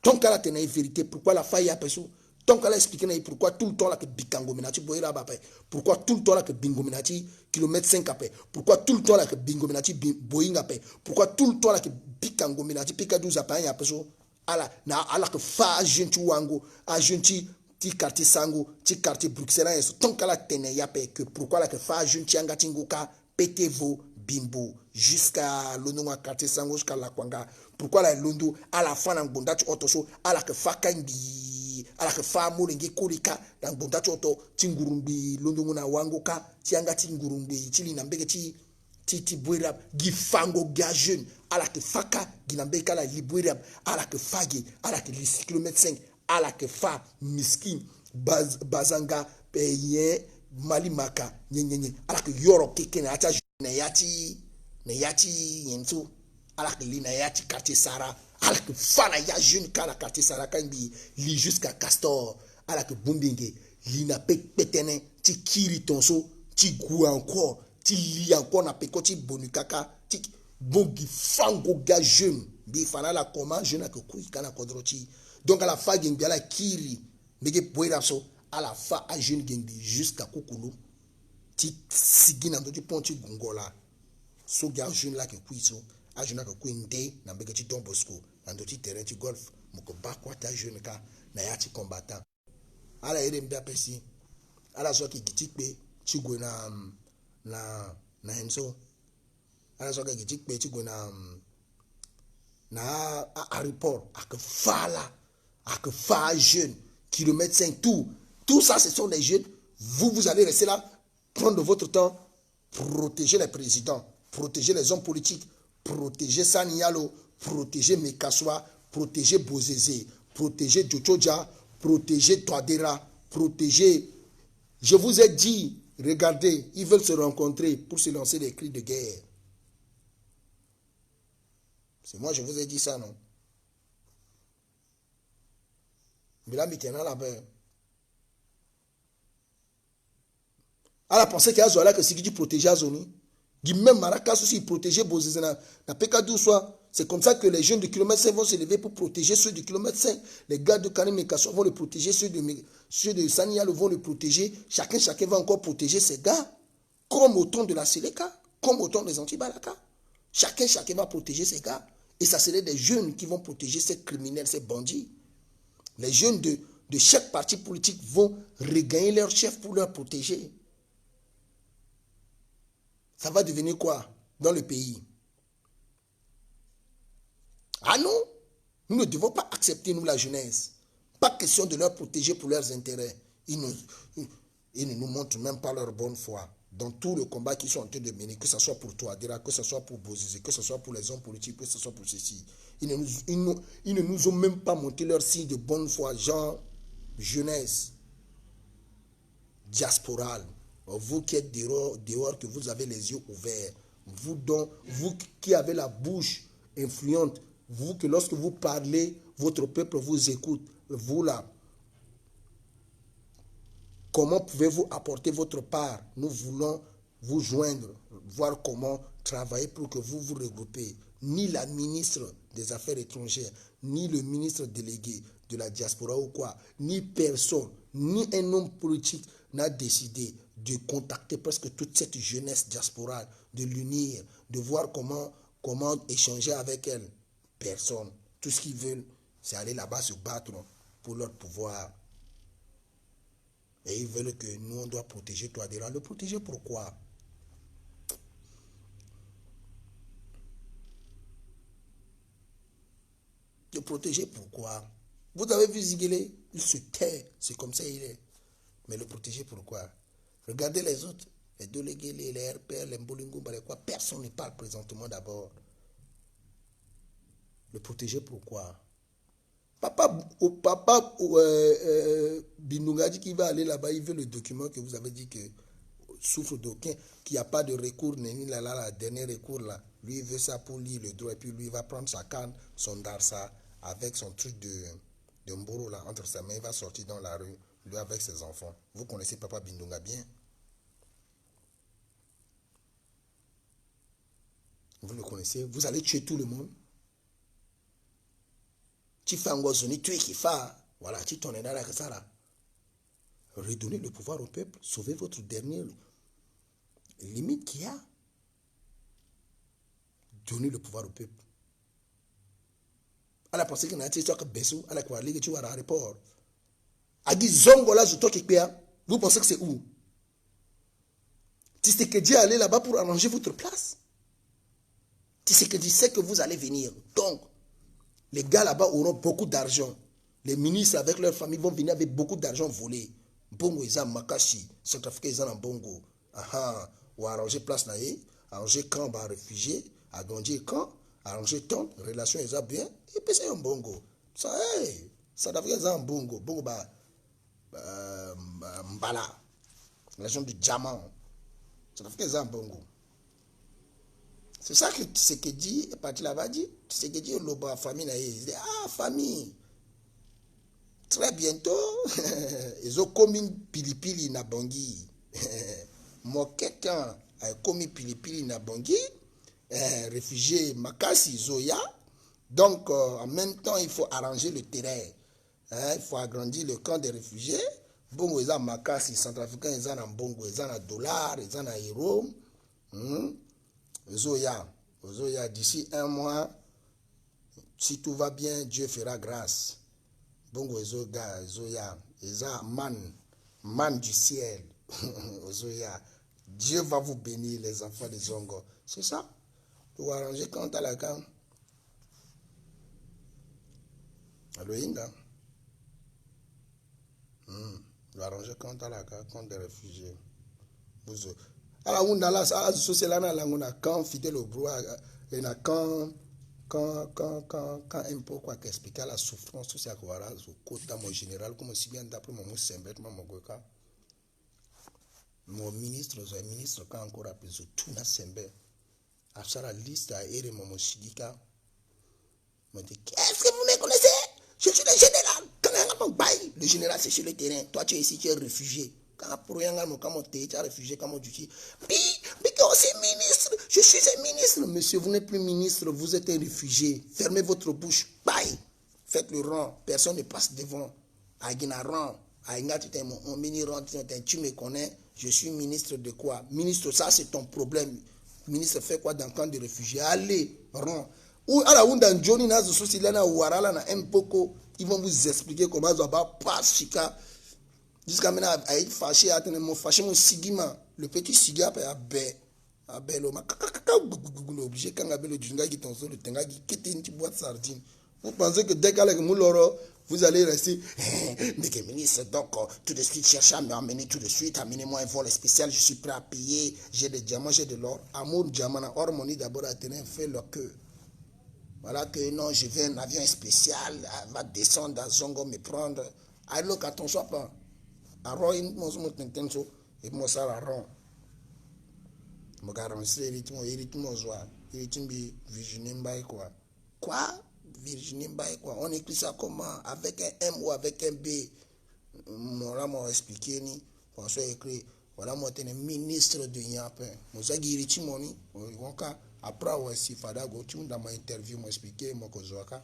Tant qu'elle a tenu vérité, pourquoi la faille a perçu? Tant qu'elle a expliqué pourquoi tout le temps là que Bikango Menati boira bapé, pourquoi tout le temps là que Bingo Menati kilomètre 5 apé, pourquoi tout le temps là que Bingo Menati Boeing apé, pourquoi tout le temps là que Bikango Menati PK12 apé ya perçu? Ala na ala que fa gente wango, a gente ti quartier sango, ti quartier Bruxelles, tant qu'elle a tenu ya pé que pourquoi là que fa gente anga tingoka PTV Bimbo jusqu'à l'ononga quartier sango jusqu'à la Kwanga. Pourquoi la londo à la fin dans bondachi otoso à la que fa kandi à la que fa molengi kolika dans bondachi oto tingurumbi londo muna wangoka tianga tingurumbi chili nambege ti bwerab gifango ga jeune à la que faka ginambeka la libwerab à la que fagi à la que 6 km 5 à la que fa miskin bazanga paye malimaka nyenyenye à la que yoro keke na acha na yati yentu ala que lina yati quartier Sara ala que fana ya jeune kana quartier Sara kandi li jusqu'à Castor ala que bumbinge lina petene ti kiri tonso ti gou encore ti li encore na peko ti bonukaka ti bongi fango ga jeune bi fana la comment jeune que kui kana kodroti donc à la fa gengi ala kiri mege boira so à la fa a jeune gengi jusqu'à Kukulu ti sigina ndo ti ponti gongola so ga jeune la que kui so a jeune ka kuinde na mbege ti Don Bosco na ndo ti terrain ti golf moko bakwa ta jeune ka na ya ti combattant ala ere mbia pesi ala so ki gitikpe ti go na enso ala so ki gitikpe ti go na aéroport ak fala ak fa jeune kilomètre 5 tout ça ce sont les jeunes vous allez rester là prendre votre temps protéger les présidents protéger les hommes politiques protéger Sanialo, protéger Mekaswa, protéger Bozeze, protéger Djochodja, protéger Toadera, protéger... Je vous ai dit, regardez, ils veulent se rencontrer pour se lancer des cris de guerre. C'est moi, je vous ai dit ça, non? Mais là, maintenant, là-bas... À la pensée qu'il y a Zoala que c'est qui dit protéger Azoni. Même Maracas aussi, protéger Bozizé na PK12 soit. C'est comme ça que les jeunes de kilomètre 5 vont se lever pour protéger ceux de kilomètre 5. Les gars de Karim et Kasso vont les protéger, ceux de Sanial vont les protéger. Chacun va encore protéger ses gars. Comme au temps de la Séléka, comme au temps des Antibalaka. Chacun va protéger ses gars. Et ça serait des jeunes qui vont protéger ces criminels, ces bandits. Les jeunes de chaque parti politique vont regagner leur chef pour leur protéger. Ça va devenir quoi dans le pays? Ah non, nous ne devons pas accepter, nous, la jeunesse. Pas question de leur protéger pour leurs intérêts. Ils ne nous montrent même pas leur bonne foi. Dans tout le combat qu'ils sont en train de mener, que ce soit pour Touadéra, que ce soit pour Bozizé, que ce soit pour les hommes politiques, que ce soit pour ceci. Ils ne nous ont même pas montré leur signe de bonne foi, genre jeunesse, diasporale. Vous qui êtes dehors, que vous avez les yeux ouverts, vous qui avez la bouche influente, vous que lorsque vous parlez, votre peuple vous écoute, vous là, comment pouvez-vous apporter votre part? Nous voulons vous joindre, voir comment travailler pour que vous vous regroupez. Ni la ministre des Affaires étrangères, ni le ministre délégué de la diaspora ou quoi, ni personne, ni un homme politique n'a décidé de contacter presque toute cette jeunesse diasporale, de l'unir, de voir comment échanger avec elle. Personne. Tout ce qu'ils veulent, c'est aller là-bas se battre pour leur pouvoir. Et ils veulent que nous, on doit protéger Touadéra. Le protéger pourquoi? Le protéger pourquoi? Vous avez vu Ziguélé, il se tait, c'est comme ça il est. Mais le protéger pourquoi? Regardez les autres, les délégués, les RPR, les Mbolingou, quoi. Personne ne parle présentement d'abord. Le protéger pourquoi? Papa Bindunga dit qu'il va aller là-bas, il veut le document que vous avez dit que souffre d'aucun, qu'il n'y a pas de recours, la dernier recours là. Lui, il veut ça pour lire le droit, et puis lui, il va prendre sa canne, son darsa, avec son truc de mboro là, entre sa main, il va sortir dans la rue, lui avec ses enfants. Vous connaissez Papa Bindunga bien? Vous le connaissez? Vous allez tuer tout le monde? Tu fais un gozoni, tu es qui fait. Voilà, tu t'en es là, que ça là. Redonnez le pouvoir au peuple, sauvez votre dernière limite qu'il y a. Donnez le pouvoir au peuple. À la pensée qu'il y a un petit Bessou, à la Kwali, que tu vas à l'aéroport. A dit Zongo là, je toque vous pensez que c'est où? Tu sais que Dieu allait là-bas pour arranger votre place. Tu sais que Dieu sait que vous allez venir. Donc, les gars là-bas auront beaucoup d'argent. Les ministres avec leur famille vont venir avec beaucoup d'argent volé. Bongo ils ont Makashi, Centrafrique ils ont Bongo. Aha, ou arranger place là, arranger camp à réfugiés, agrandir camp, arranger ton, relation ils ont bien, et puis c'est un Bongo. Ça, hey, Centrafrique ils ont Bongo, Bongo Mbala, relation du diamant. Centrafrique ils ont Bongo. C'est ça que Tshisekedi est parti là-bas dit. Tshisekedi est la famille. Il dit, ah, famille. Très bientôt, ils ont commis pilipili na Bangui. Moketan a commis pilipili na Bangui. Réfugiés Makassi Zoya. Donc, en même temps, il faut arranger le terrain. Il faut agrandir le camp des réfugiés. Bongo, ils ont Makassi, Centrafricains, ils ont Bongo, ils ont dollars, ils ont euros. Zoya, d'ici un mois, si tout va bien, Dieu fera grâce. Bongo Zoya, man du ciel. Zoya, Dieu va vous bénir, les enfants de Zongo. C'est ça. Vous arrangez quand à la camp. Allo Inga. Vous arrangez quand à la camp, contre des réfugiés. Vous alors on a là ça c'est là na quand fidèle au brouhaha et na quand un peu quoi qu'expliquer la souffrance tout ça quoi là au côté mon général comme si bien d'après mon sembet mon goka mon ministre quand encore appelé tout na sembet à ça la liste à ere mon sidika me dit qu'est-ce que vous me connaissez? Je suis le général quand le général c'est sur le terrain, toi tu es ici, tu es réfugié. Quand pour rien quand tu es réfugié comme tu dis mais aussi ministre, je suis un ministre. Monsieur, vous n'êtes plus ministre, vous êtes un réfugié. Fermez votre bouche. Bye. Faites le rang. Personne ne passe devant. Aïgina rang. Aïgina tu mini rang, tu me connais. Je suis ministre de quoi? Ministre, ça c'est ton problème. Ministre fait quoi dans le camp de réfugiés? Allez, rang. Ou à la dans Johnny Nazo Sosilana ou Warala na Mpoko, ils vont vous expliquer comment ça va pas chica. Jusqu'à maintenant, à être fâché, à tenir mon fâché, mon sigima, le petit siga, à bello, obligé, quand le junga qui t'en sort, le tenga qui quitte une petite boîte sardine. Vous pensez que dès qu'elle est mouloro, vous allez rester, mais que ministre, donc, tout de suite, cherchez à m'amener tout de suite, amenez-moi un vol spécial, je suis prêt à payer, j'ai des diamants, j'ai de l'or, amour, diamant, hormonie d'abord à tenir, fait le queue. Voilà que non, je veux un avion spécial, elle va descendre dans Zongo me prendre. Alors, quand on soit pas. Arro in mo so tentenso et mo sara ron mo garantir rythme zoa rythme Virginie Mbaye quoi Virginie Mbaye quoi on écrit ça comment avec un M ou avec un B mon là m'a expliqué ni on soit écrit voilà moi t'es ministre de Yapin mo zagi rythme ni on ka après aussi fada go tu dans ma interview m'a expliqué moi ko zoaka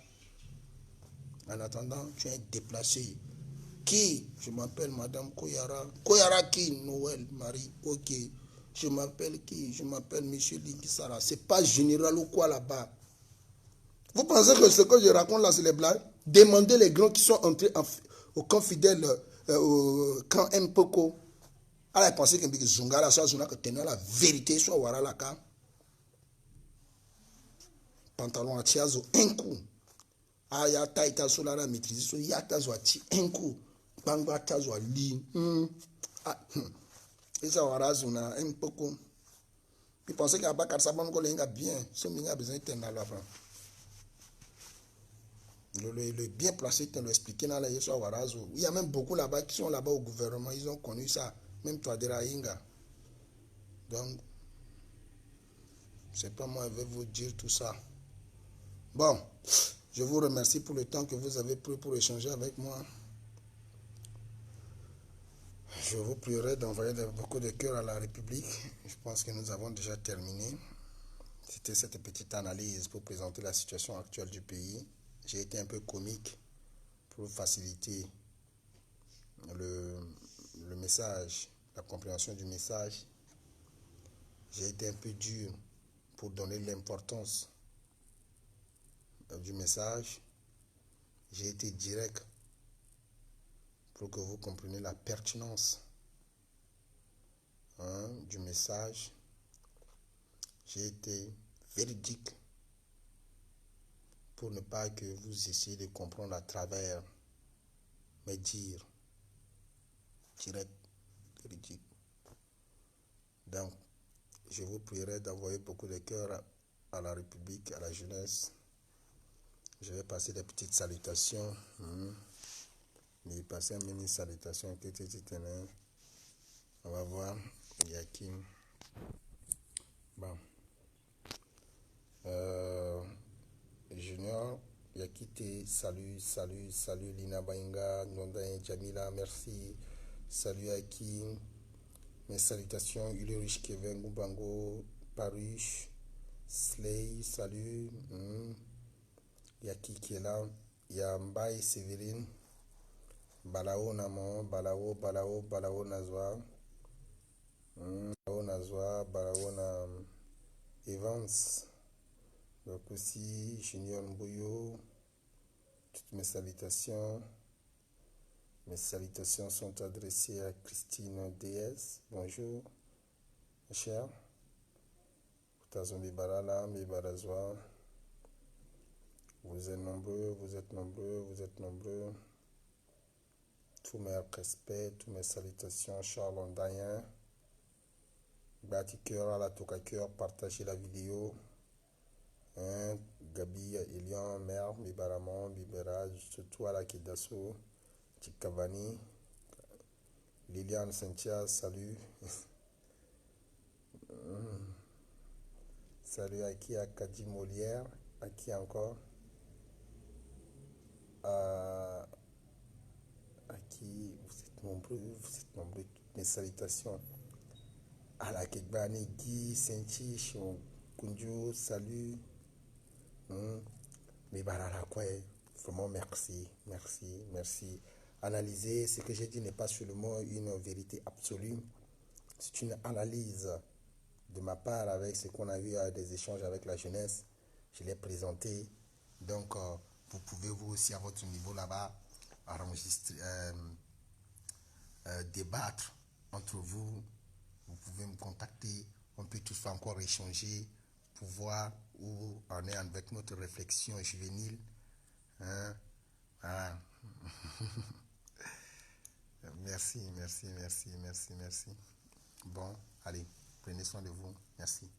en attendant tu es déplacé. Qui? Je m'appelle Madame Koyara. Koyara qui? Noël, Marie. Ok. Je m'appelle qui? Je m'appelle Monsieur Linkisara. C'est pas général ou quoi là-bas. Vous pensez que ce que je raconte là, c'est les blagues? Demandez les grands qui sont entrés au camp fidèle, au camp Mpoko. Alors, pensez que Zungara, ça, que tenir la vérité, soit Waralaka. Pantalon à tiazo, un coup. Ah, ya taïta solara maîtrisé, so ya tazo à ti, un coup. Bangba tazo à li. Et ça, Warazuna, un peu. Ils pensaient qu'il n'y a pas qu'à ça, bon, qu'on bien. Ce qu'il a besoin de tenir là-bas. Le bien placé, tu l'as expliqué dans la Yeso Warazo. Il y a même beaucoup là-bas qui sont là-bas au gouvernement, ils ont connu ça. Même toi, de Rainga. Donc, c'est pas moi qui vais vous dire tout ça. Bon, je vous remercie pour le temps que vous avez pris pour échanger avec moi. Je vous prierai d'envoyer beaucoup de cœur à la République. Je pense que nous avons déjà terminé. C'était cette petite analyse pour présenter la situation actuelle du pays. J'ai été un peu comique pour faciliter le message, la compréhension du message. J'ai été un peu dur pour donner l'importance du message. J'ai été direct pour que vous compreniez la pertinence du message. J'ai été véridique pour ne pas que vous essayiez de comprendre à travers mes dires. Direct, véridique. Donc, je vous prierai d'envoyer beaucoup de cœur à la République, à la jeunesse. Je vais passer des petites salutations. Je vais passer une mini salutation. On va voir. Il y a qui? Bon. Junior, Yakite, salut, salut, salut Lina Bainga, Nondain Jamila, merci. Salut Aki. Mes salutations, Ulrich Kevin Goubango, Parush, Slay, salut. Yaki qui est là. Yambai Sévérine. Balao Namon, Balao, Balao, Balao Nazwa. Balao Nazwa, Balao na Evans. Donc aussi, Junior Mbouyo. Toutes mes salutations. Mes salutations sont adressées à Christine DS. Bonjour, ma chère. Tazomi Barala, Mibarazwa. Vous êtes nombreux, vous êtes nombreux, vous êtes nombreux. Tous mes respects, toutes mes salutations, Charles Ondayen. Bati cœur à la toka cœur, partagez la vidéo. Gabi, Elian, Mère, Mibaramon, Bibera, surtout à la Kidasso, Chikavani, Liliane Sentia, salut. Salut à qui? À Kadi Molière, à qui encore? À qui? Vous êtes nombreux, vous êtes nombreux. Toutes mes salutations. À la Kekbani, Guy, Senti, Chion, Kunjo, salut. Mais Barara, quoi? Vraiment merci, merci, merci. Analyser ce que j'ai dit n'est pas seulement une vérité absolue, c'est une analyse de ma part avec ce qu'on a eu à des échanges avec la jeunesse. Je l'ai présenté. Donc, vous pouvez vous aussi à votre niveau là-bas enregistrer, débattre entre vous. Vous pouvez me contacter. On peut toutefois encore échanger pour voir où on est avec notre réflexion juvénile. Voilà. Merci, merci, merci, merci, merci. Bon, allez, prenez soin de vous. Merci.